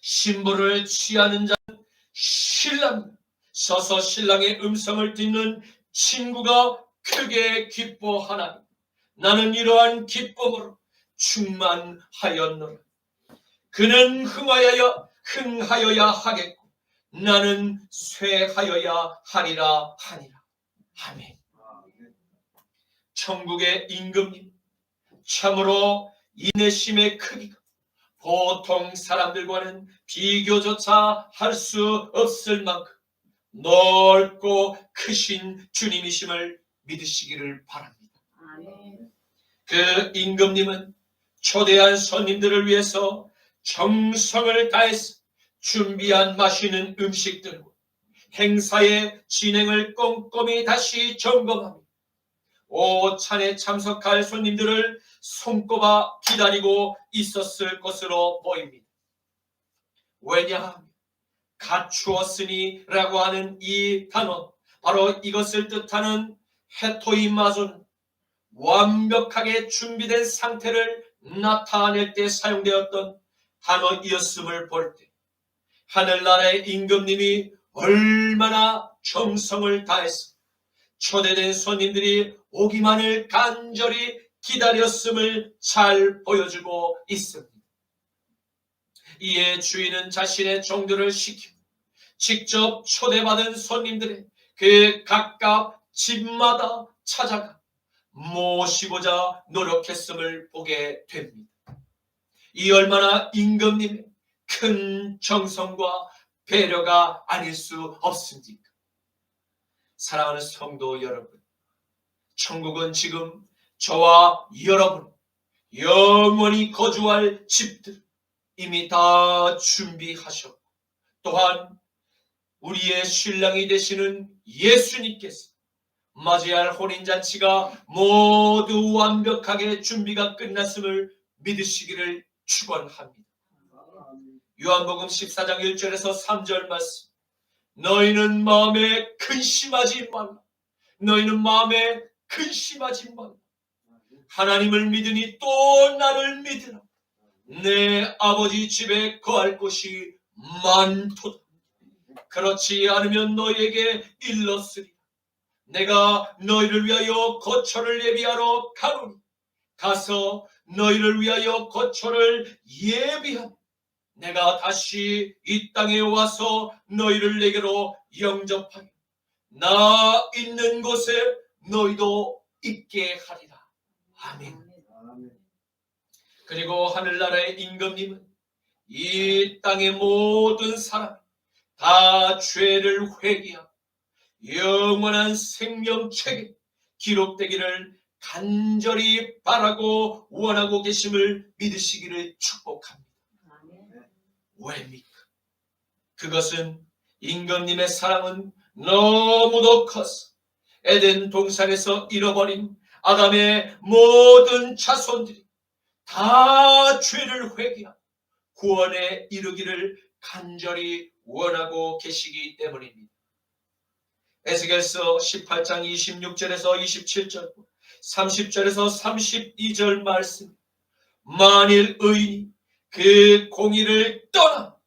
신부를 취하는 자는 신랑, 서서 신랑의 음성을 듣는 친구가 크게 기뻐하나니 나는 이러한 기쁨으로 충만하였노라. 그는 흥하여야 하겠고 나는 쇠하여야 하리라. 아멘. 천국의 임금님, 참으로 인내심의 크기가 보통 사람들과는 비교조차 할 수 없을 만큼 넓고 크신 주님이심을 믿으시기를 바랍니다. 그 임금님은 초대한 손님들을 위해서 정성을 다해서 준비한 맛있는 음식들과 행사의 진행을 꼼꼼히 다시 점검하며 오찬에 참석할 손님들을 손꼽아 기다리고 있었을 것으로 보입니다. 왜냐하면 갖추었으니라고 하는 이 단어, 바로 이것을 뜻하는 헤토이마존은 완벽하게 준비된 상태를 나타낼 때 사용되었던 단어이었음을 볼 때 하늘나라의 임금님이 얼마나 정성을 다해서 초대된 손님들이 오기만을 간절히 기다렸음을 잘 보여주고 있습니다. 이에 주인은 자신의 종들을 시키고 직접 초대받은 손님들의 그 각각 집마다 찾아가 모시고자 노력했음을 보게 됩니다. 이 얼마나 임금님의 큰 정성과 배려가 아닐 수 없습니까? 사랑하는 성도 여러분, 천국은 지금 저와 여러분 영원히 거주할 집들 이미 다 준비하셨고, 또한 우리의 신랑이 되시는 예수님께서 맞이할 혼인잔치가 모두 완벽하게 준비가 끝났음을 믿으시기를 축원합니다. 요한복음 14장 1절에서 3절 말씀, 너희는 마음에 근심하지 말라. 너희는 마음에 근심하지 말라. 하나님을 믿으니 또 나를 믿으라. 내 아버지 집에 거할 곳이 많도다. 그렇지 않으면 너희에게 일렀으리라. 내가 너희를 위하여 거처를 예비하러 가노니 가서 너희를 위하여 거처를 예비하며 내가 다시 이 땅에 와서 너희를 내게로 영접하여 나 있는 곳에 너희도 있게 하리라. 아멘. 그리고 하늘나라의 임금님은 이 땅의 모든 사람 다 죄를 회개하고 영원한 생명책에 기록되기를 간절히 바라고 원하고 계심을 믿으시기를 축복합니다. 왜입니까? 그것은 임금님의 사랑은 너무도 커서 에덴 동산에서 잃어버린 아담의 모든 자손들이 다 죄를 회개하고 구원에 이르기를 간절히 원하고 계시기 때문입니다. 에스겔서 18장 26절에서 27절, 30절에서 32절 말씀, 만일 의인이 그 공의를 떠나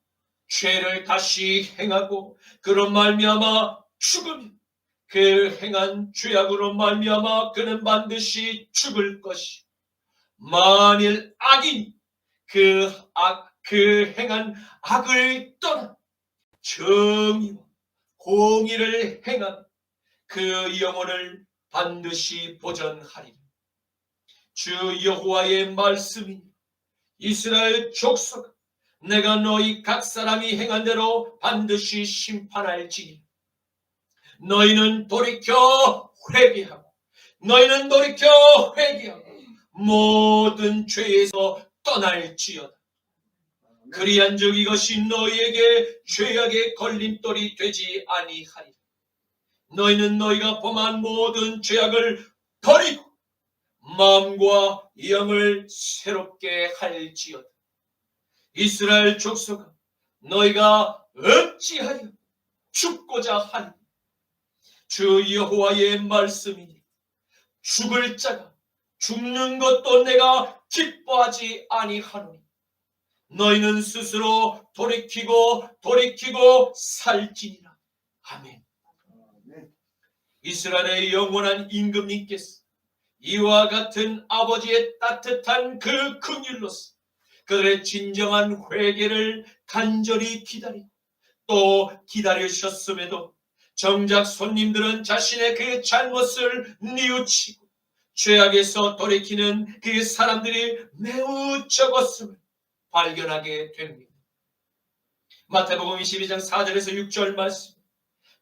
죄를 다시 행하고 그런 말미암아 죽으면 그 행한 죄악으로 말미암아 그는 반드시 죽을 것이, 만일 악인이 그 행한 악을 떠나 정의와 공의를 행한 그 영혼을 반드시 보전하리라. 주 여호와의 말씀이니 이스라엘 족속, 내가 너희 각 사람이 행한 대로 반드시 심판할지니 너희는 돌이켜 회개하고 모든 죄에서 떠날지어다. 그리한즉 이것이 너희에게 죄악의 걸림돌이 되지 아니하리라. 너희는 너희가 범한 모든 죄악을 버리고 마음과 영을 새롭게 할지어다. 이스라엘 족속아, 너희가 어찌하여 죽고자 하니? 주 여호와의 말씀이니 죽을 자가 죽는 것도 내가 기뻐하지 아니하노니 너희는 스스로 돌이키고 살지니라. 아멘. 이스라엘의 영원한 임금님께서 이와 같은 아버지의 따뜻한 그 긍휼로서 그들의 진정한 회개를 간절히 기다리고 또 기다리셨음에도 정작 손님들은 자신의 그 잘못을 뉘우치고 죄악에서 돌이키는 그 사람들이 매우 적었음을 발견하게 됩니다. 마태복음 22장 4절에서 6절 말씀,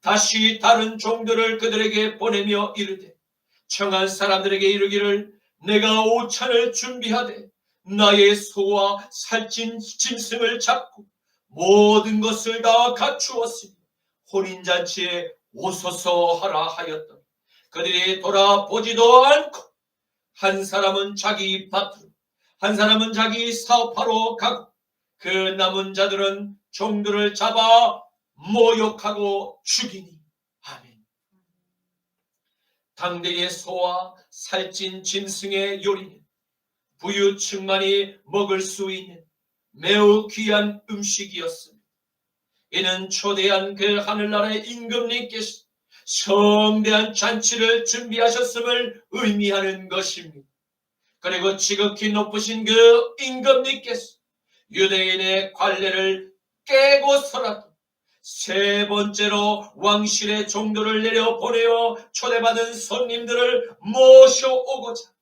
다시 다른 종들을 그들에게 보내며 이르되 청한 사람들에게 이르기를 내가 오찬을 준비하되 나의 소와 살찐 짐승을 잡고 모든 것을 다 갖추었으니 혼인잔치에 오소서 하라 하였더니 그들이 돌아보지도 않고 한 사람은 자기 밭으로 한 사람은 자기 사업하러 가고 그 남은 자들은 종들을 잡아 모욕하고 죽이니. 아멘. 당대의 소와 살찐 짐승의 요리는 부유층만이 먹을 수 있는 매우 귀한 음식이었습니다. 이는 초대한 그 하늘나라의 임금님께서 성대한 잔치를 준비하셨음을 의미하는 것입니다. 그리고 지극히 높으신 그 임금님께서 유대인의 관례를 깨고서라도 세 번째로 왕실의 종들을 내려보내어 초대받은 손님들을 모셔오고자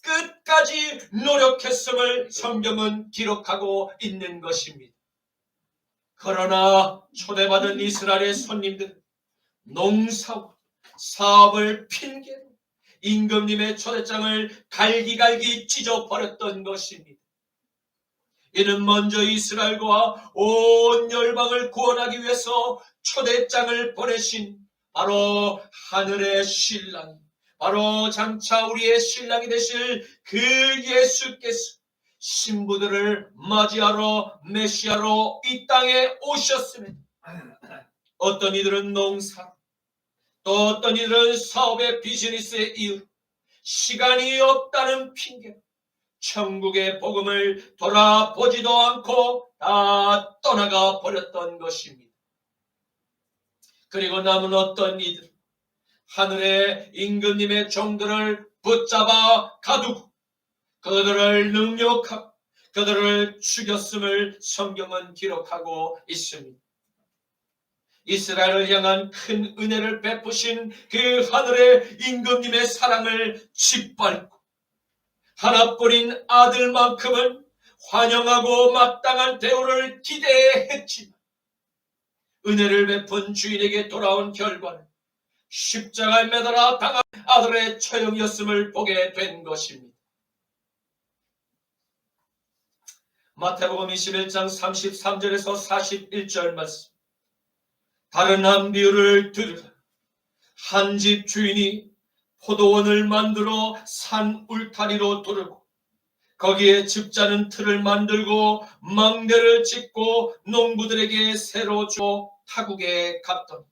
끝까지 노력했음을 성경은 기록하고 있는 것입니다. 그러나 초대받은 이스라엘의 손님들은 농사와 사업을 핑계로 임금님의 초대장을 갈기갈기 찢어버렸던 것입니다. 이는 먼저 이스라엘과 온 열방을 구원하기 위해서 초대장을 보내신 바로 하늘의 신랑, 바로 장차 우리의 신랑이 되실 그 예수께서 신부들을 맞이하러 메시아로 이 땅에 오셨습니다. 어떤 이들은 농사, 또 어떤 이들은 사업의 비즈니스의 이유, 시간이 없다는 핑계로 천국의 복음을 돌아보지도 않고 다 떠나가 버렸던 것입니다. 그리고 남은 어떤 이들, 하늘의 임금님의 종들을 붙잡아 가두고 그들을 능욕하고 그들을 죽였음을 성경은 기록하고 있습니다. 이스라엘을 향한 큰 은혜를 베푸신 그 하늘의 임금님의 사랑을 짓밟고 하나뿐인 아들만큼은 환영하고 마땅한 대우를 기대했지만 은혜를 베푼 주인에게 돌아온 결과는 십자가에 매달아 당한 아들의 처형이었음을 보게 된 것입니다. 마태복음 21장 33절에서 41절 말씀. 다른 한 비유를 들으라. 한 집 주인이 포도원을 만들어 산 울타리로 두르고 거기에 집자는 틀을 만들고 망대를 짓고 농부들에게 새로 주어 타국에 갔더니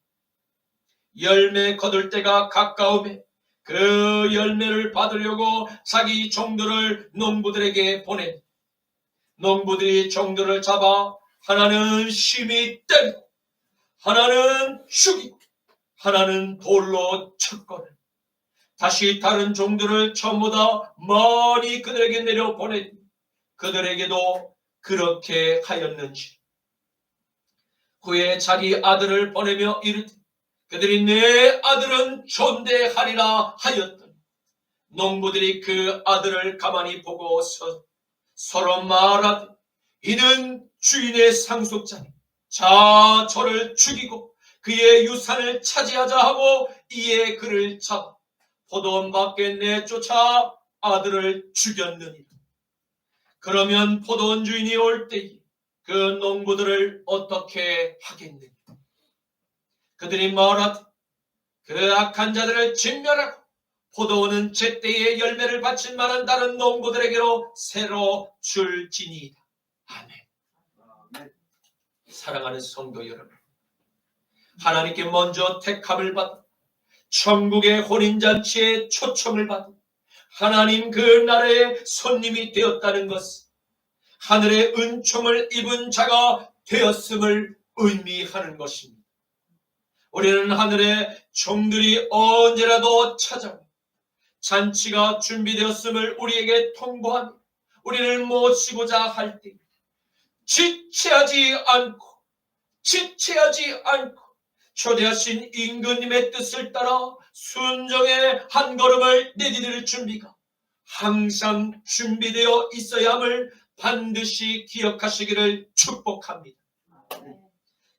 열매 거둘 때가 가까우매 그 열매를 받으려고 자기 종들을 농부들에게 보내니 농부들이 종들을 잡아 하나는 심히 때리고 하나는 죽이고 하나는 돌로 쳤거늘 다시 다른 종들을 전부 다 많이 그들에게 내려보내니 그들에게도 그렇게 하였는지. 후에 자기 아들을 보내며 이르되 그들이 내 아들은 존대하리라 하였더니 농부들이 그 아들을 가만히 보고 서로 말하되 이는 주인의 상속자니 자 저를 죽이고 그의 유산을 차지하자 하고 이에 그를 잡아 포도원 밖에 내쫓아 아들을 죽였느니라. 그러면 포도원 주인이 올 때에 그 농부들을 어떻게 하겠느냐. 그들이 말하되 그 악한 자들을 진멸하고 포도원은 제때에 열매를 바칠 만한 다른 농부들에게로 새로 줄지니이다. 아멘. 사랑하는 성도 여러분, 하나님께 먼저 택함을 받아 천국의 혼인잔치에 초청을 받아 하나님 그 나라의 손님이 되었다는 것은 하늘의 은총을 입은 자가 되었음을 의미하는 것입니다. 우리는 하늘의 종들이 언제라도 찾아와 잔치가 준비되었음을 우리에게 통보하며 우리를 모시고자 할 때 지체하지 않고 초대하신 임금님의 뜻을 따라 순종의 한 걸음을 내디딜 준비가 항상 준비되어 있어야 함을 반드시 기억하시기를 축복합니다.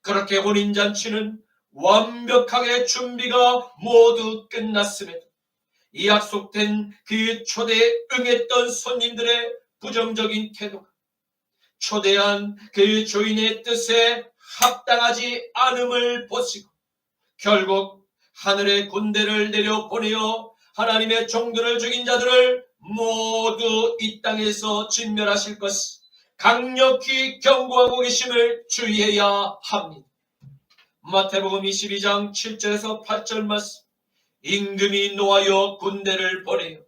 그렇게 혼인잔치는 완벽하게 준비가 모두 끝났음에도 이 약속된 그 초대에 응했던 손님들의 부정적인 태도가 초대한 그 주인의 뜻에 합당하지 않음을 보시고 결국 하늘의 군대를 내려보내어 하나님의 종들을 죽인 자들을 모두 이 땅에서 진멸하실 것을 강력히 경고하고 계심을 주의해야 합니다. 마태복음 22장 7절에서 8절 말씀, 임금이 노하여 군대를 보내어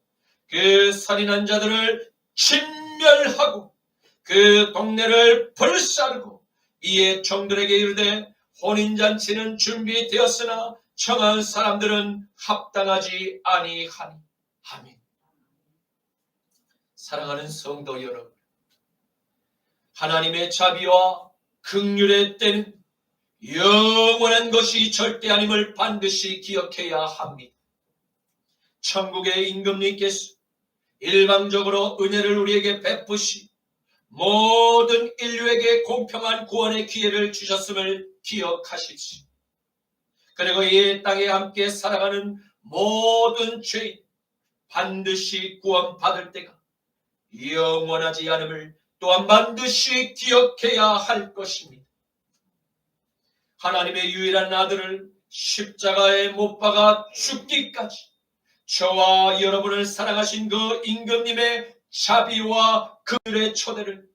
그 살인한 자들을 진멸하고 그 동네를 불사르고 이에 종들에게 이르되 혼인잔치는 준비되었으나 청한 사람들은 합당하지 아니하니. 아멘. 사랑하는 성도 여러분, 하나님의 자비와 긍휼의 때는 영원한 것이 절대 아님을 반드시 기억해야 합니다. 천국의 임금님께서 일방적으로 은혜를 우리에게 베푸시 모든 인류에게 공평한 구원의 기회를 주셨음을 기억하십시오. 그리고 이 땅에 함께 살아가는 모든 죄인 반드시 구원받을 때가 영원하지 않음을 또한 반드시 기억해야 할 것입니다. 하나님의 유일한 아들을 십자가에 못 박아 죽기까지 저와 여러분을 사랑하신 그 임금님의 자비와 긍휼의 초대를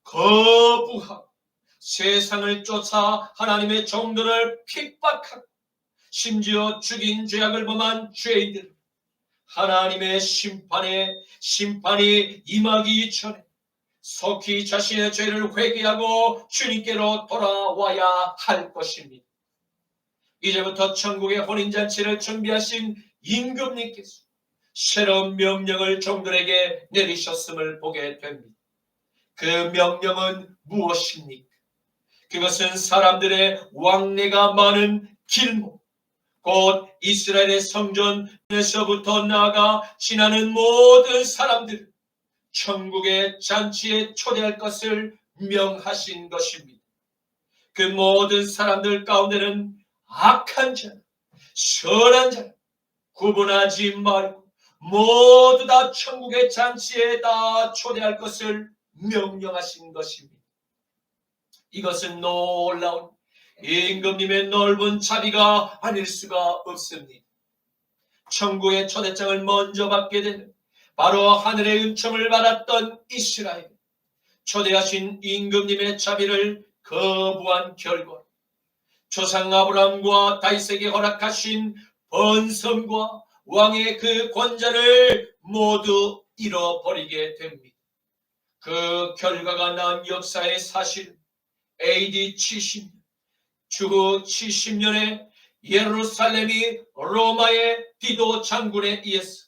거부하고 세상을 쫓아 하나님의 종들을 핍박하고 심지어 죽인 죄악을 범한 죄인들, 하나님의 심판이 임하기 전에 속히 자신의 죄를 회개하고 주님께로 돌아와야 할 것입니다. 이제부터 천국의 혼인잔치를 준비하신 임금님께서 새로운 명령을 종들에게 내리셨음을 보게 됩니다. 그 명령은 무엇입니까? 그것은 사람들의 왕래가 많은 길목, 곧 이스라엘의 성전에서부터 나아가 지나는 모든 사람들을 천국의 잔치에 초대할 것을 명하신 것입니다. 그 모든 사람들 가운데는 악한 자, 선한 자 구분하지 말고 모두 다 천국의 잔치에 다 초대할 것을 명령하신 것입니다. 이것은 놀라운 임금님의 넓은 자비가 아닐 수가 없습니다. 천국의 초대장을 먼저 받게 되는 바로 하늘의 은총을 받았던 이스라엘, 초대하신 임금님의 자비를 거부한 결과 조상 아브라함과 다윗에게 허락하신 번성과 왕의 그 권자를 모두 잃어버리게 됩니다. 그 결과가 난 역사의 사실, AD 70년, 주후 70년에 예루살렘이 로마의 디도 장군에 의해서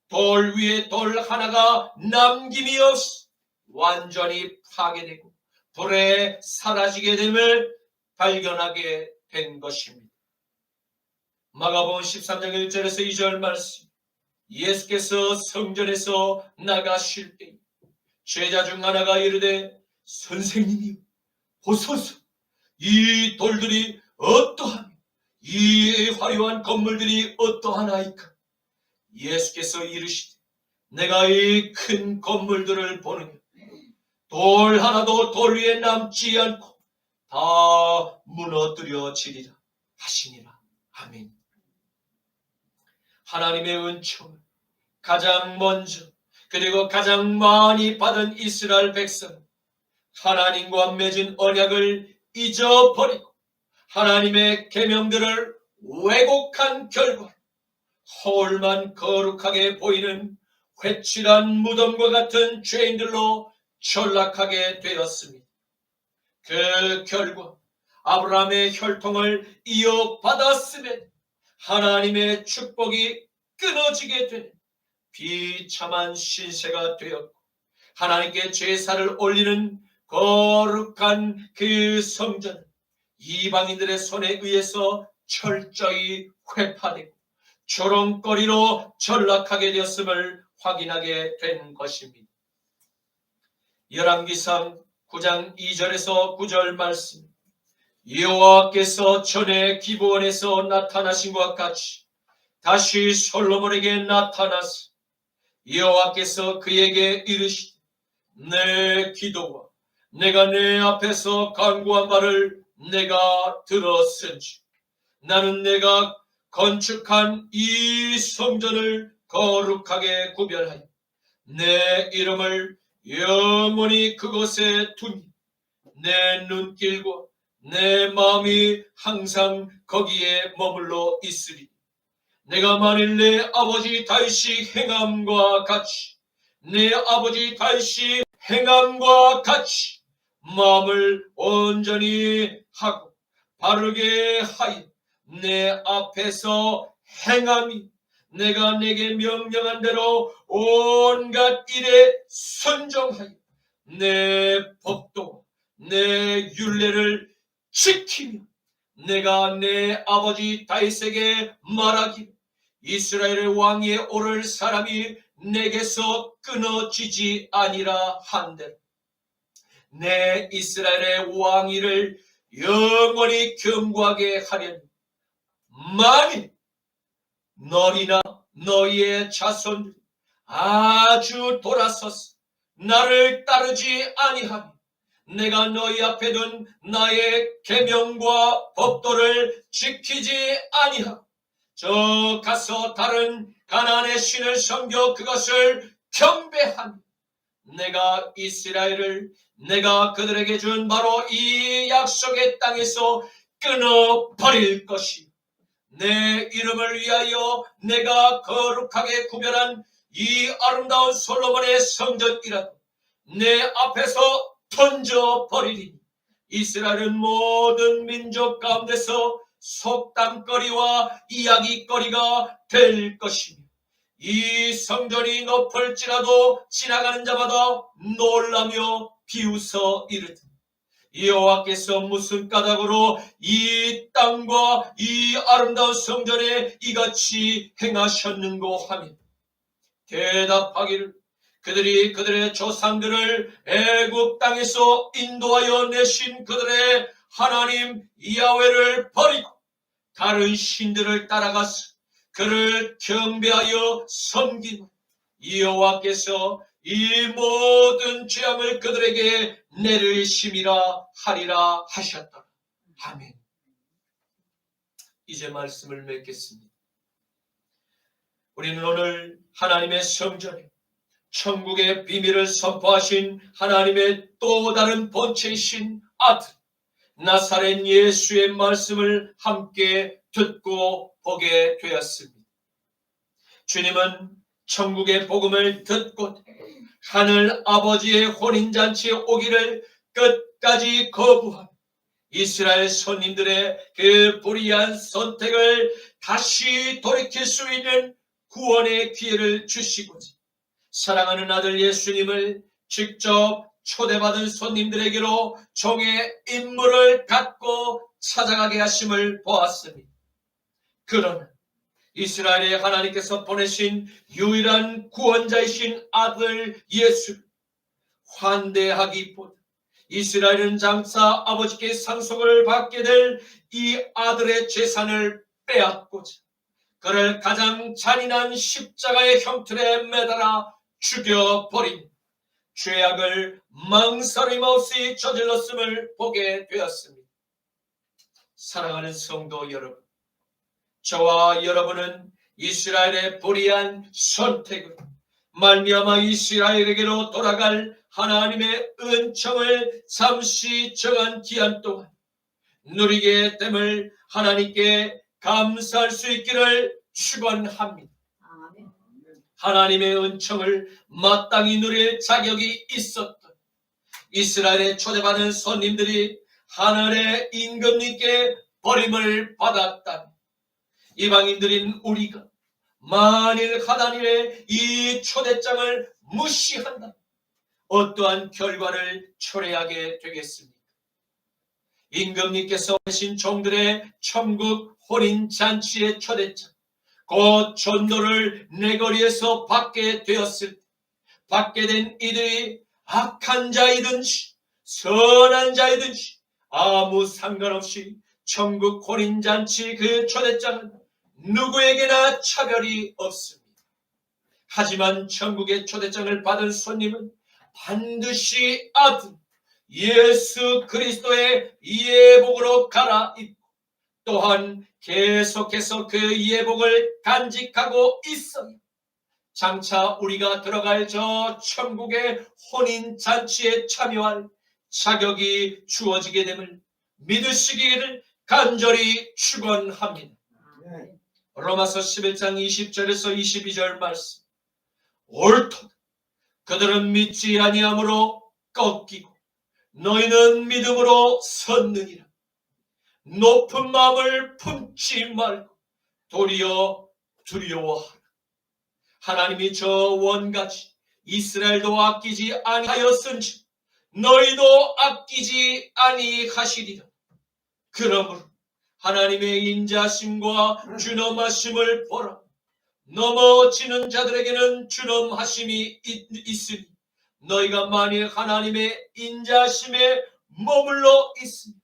돌 위에 돌 하나가 남김이 없이 완전히 파괴되고 불에 사라지게 됨을 발견하게 된 것입니다. 마가복음 13장 1절에서 2절 말씀, 예수께서 성전에서 나가실 때 제자 중 하나가 이르되 선생님이요 보소서, 이 돌들이 어떠하며 이 화려한 건물들이 어떠하나이까? 예수께서 이르시되 내가 이 큰 건물들을 보느냐 돌 하나도 돌 위에 남지 않고 다 무너뜨려지리라 하시니라. 아멘. 하나님의 은총을 가장 먼저 그리고 가장 많이 받은 이스라엘 백성, 하나님과 맺은 언약을 잊어버리고 하나님의 계명들을 왜곡한 결과 허울만 거룩하게 보이는 회칠한 무덤과 같은 죄인들로 전락하게 되었습니다. 그 결과 아브라함의 혈통을 이어받았음에 하나님의 축복이 끊어지게 되는 비참한 신세가 되었고 하나님께 제사를 올리는 거룩한 그 성전은 이방인들의 손에 의해서 철저히 회파되고 조롱거리로 전락하게 되었음을 확인하게 된 것입니다. 열왕기상 9장 2절에서 9절 말씀, 여호와께서 전에 기브온에서 나타나신 것과 같이 다시 솔로몬에게 나타나서 여호와께서 그에게 이르시되 내 기도와 내가 내 앞에서 간구한 바를 내가 들었은지 나는 내가 건축한 이 성전을 거룩하게 구별하여 내 이름을 영원히 그곳에 두니 내 눈길과 내 마음이 항상 거기에 머물러 있으리. 내가 만일 내 아버지 다윗이 행함과 같이 내 아버지 다윗이 행함과 같이 마음을 온전히 하고 바르게 하여 내 앞에서 행함이 내가 내게 명령한 대로 온갖 일에 순종하여 내 법도 내 율례를 지키며 내가 내 아버지 다윗에게 말하기를 이스라엘의 왕위에 오를 사람이 내게서 끊어지지 아니라 한대로 내 이스라엘의 왕위를 영원히 견고하게 하려니 만일 너희나 너희의 자손들이 아주 돌아서서 나를 따르지 아니하면 내가 너희 앞에 둔 나의 계명과 법도를 지키지 아니하고 저 가서 다른 가나안의 신을 섬겨 그것을 경배하며 내가 이스라엘을 내가 그들에게 준 바로 이 약속의 땅에서 끊어버릴 것이 내 이름을 위하여 내가 거룩하게 구별한 이 아름다운 솔로몬의 성전이라도 내 앞에서 던져버리리니 이스라엘은 모든 민족 가운데서 속담거리와 이야기거리가 될 것이며 이 성전이 높을지라도 지나가는 자마다 놀라며 비웃어 이르되 여호와께서 무슨 까닭으로 이 땅과 이 아름다운 성전에 이같이 행하셨는고 하며 대답하기를 그들이 그들의 조상들을 애굽 땅에서 인도하여 내신 그들의 하나님 야훼를 버리고 다른 신들을 따라가서 그를 경배하여 섬기고 여호와께서 이 모든 죄악을 그들에게 내리심이라 하리라 하셨다. 아멘. 이제 말씀을 맺겠습니다. 우리는 오늘 하나님의 성전에 천국의 비밀을 선포하신 하나님의 또 다른 본체이신 아들 나사렛 예수의 말씀을 함께 듣고 보게 되었습니다. 주님은 천국의 복음을 듣고 하늘 아버지의 혼인잔치에 오기를 끝까지 거부한 이스라엘 손님들의 그 불의한 선택을 다시 돌이킬 수 있는 구원의 기회를 주시고자 사랑하는 아들 예수님을 직접 초대받은 손님들에게로 종의 임무를 갖고 찾아가게 하심을 보았습니다. 그러나 이스라엘의 하나님께서 보내신 유일한 구원자이신 아들 예수를 환대하기보다 이스라엘은 장차 아버지께 상속을 받게 될 이 아들의 재산을 빼앗고자 그를 가장 잔인한 십자가의 형틀에 매달아 죽여버린 죄악을 망설임 없이 저질렀음을 보게 되었습니다. 사랑하는 성도 여러분, 저와 여러분은 이스라엘의 불의한 선택을 말미암아 이스라엘에게로 돌아갈 하나님의 은총을 잠시 정한 기한 동안 누리게 됨을 하나님께 감사할 수 있기를 축원합니다. 하나님의 은총을 마땅히 누릴 자격이 있었던 이스라엘에 초대받은 손님들이 하늘의 임금님께 버림을 받았다면 이방인들인 우리가 만일 하나님의 이 초대장을 무시한다면 어떠한 결과를 초래하게 되겠습니까? 임금님께서 하신 종들의 천국 혼인잔치의 초대장 곧 전도를 내거리에서 받게 되었을 때 받게 된 이들이 악한 자이든지 선한 자이든지 아무 상관없이 천국 혼인잔치 그 초대장은 누구에게나 차별이 없습니다. 하지만 천국의 초대장을 받은 손님은 반드시 아들 예수 그리스도의 예복으로 갈아입고 또한 계속해서 그 예복을 간직하고 있어요. 장차 우리가 들어갈 저 천국의 혼인잔치에 참여할 자격이 주어지게 됨을 믿으시기를 간절히 축원합니다. 로마서 11장 20절에서 22절 말씀. 옳도다. 그들은 믿지 아니함으로 꺾이고 너희는 믿음으로 섰느니라. 높은 마음을 품지 말고 도리어 두려워하라. 하나님이 저 원같이 이스라엘도 아끼지 아니하였은지 너희도 아끼지 아니하시리라. 그러므로 하나님의 인자하심과 준엄하심을 보라. 넘어지는 자들에게는 준엄하심이 있으니 너희가 만일 하나님의 인자하심에 머물러 있으니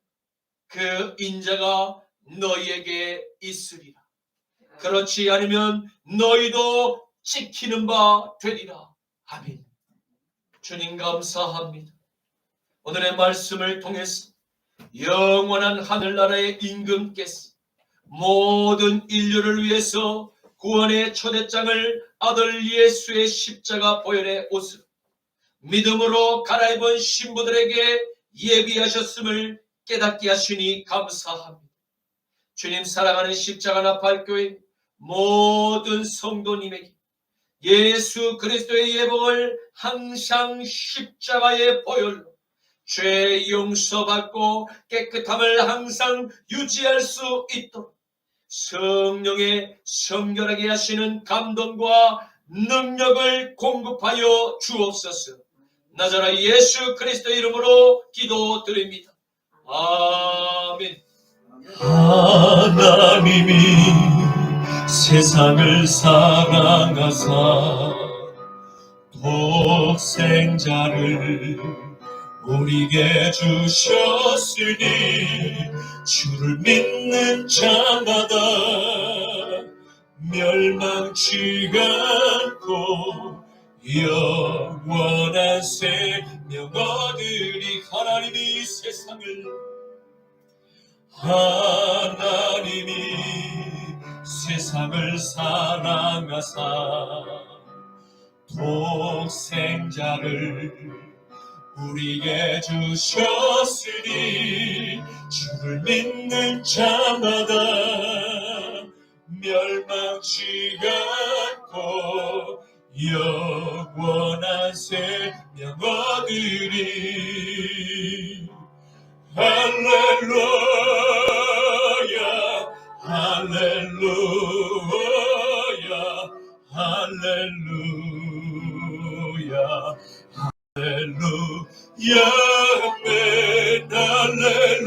그 인자가 너희에게 있으리라. 그렇지 않으면 너희도 찍히는 바 되리라. 아멘. 주님 감사합니다. 오늘의 말씀을 통해서 영원한 하늘나라의 임금께서 모든 인류를 위해서 구원의 초대장을 아들 예수의 십자가 보혈의 옷을 믿음으로 갈아입은 신부들에게 예비하셨음을 깨닫게 하시니 감사합니다. 주님 사랑하는 십자가 나팔교회 모든 성도님에게 예수 그리스도의 예복을 항상 십자가의 보혈로 죄 용서받고 깨끗함을 항상 유지할 수 있도록 성령의 성결하게 하시는 감동과 능력을 공급하여 주옵소서. 나자라 예수 그리스도 이름으로 기도드립니다. 아멘. 하나님이 세상을 사랑하사 독생자를 우리에게 주셨으니 주를 믿는 자마다 멸망치 않고 영원한 생명 얻으리. 하나님이 세상을 사랑하사 독생자를 우리에게 주셨으니 주를 믿는 자마다 멸망치 않고 영원한 생명 얻으리. 할렐루야 할렐루야 할렐루야 할렐루야 아멘. 할렐루야 할렐루야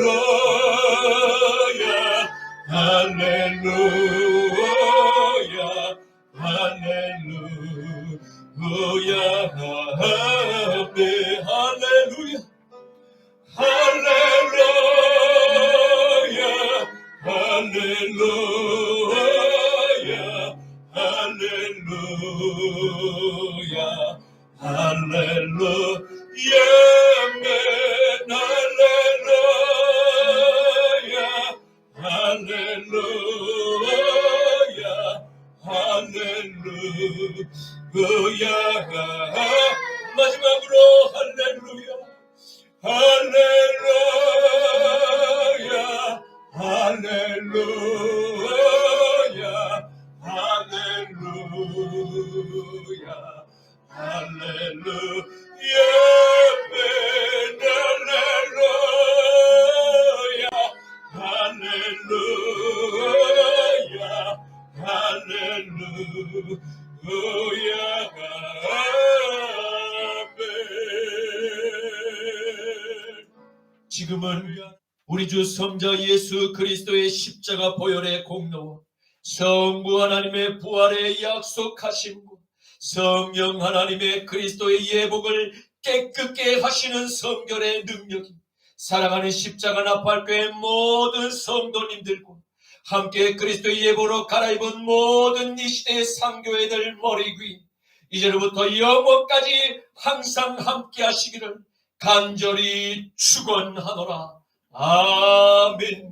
할렐루야 아멘. 할렐루야 할렐루야 할렐루야 할렐루야 할렐루야 아멘. 할렐루야 할렐루야 할렐루야 마지막으로 할렐루야 할렐루야 할렐루야 할렐루야 할렐루야 아멘. 할렐루야 할렐루야 아멘. 지금은 우리 주 성자 예수 그리스도의 십자가 보혈의 공로와 성부 하나님의 부활의 약속하심과 성령 하나님의 그리스도의 예복을 깨끗게 하시는 성결의 능력이 사랑하는 십자가 나팔교회 모든 성도님들과 함께 그리스도의 예보로 갈아입은 모든 이 시대의 상교회들 머리 귀 이제로부터 영원까지 항상 함께 하시기를 간절히 축원하노라. 아멘.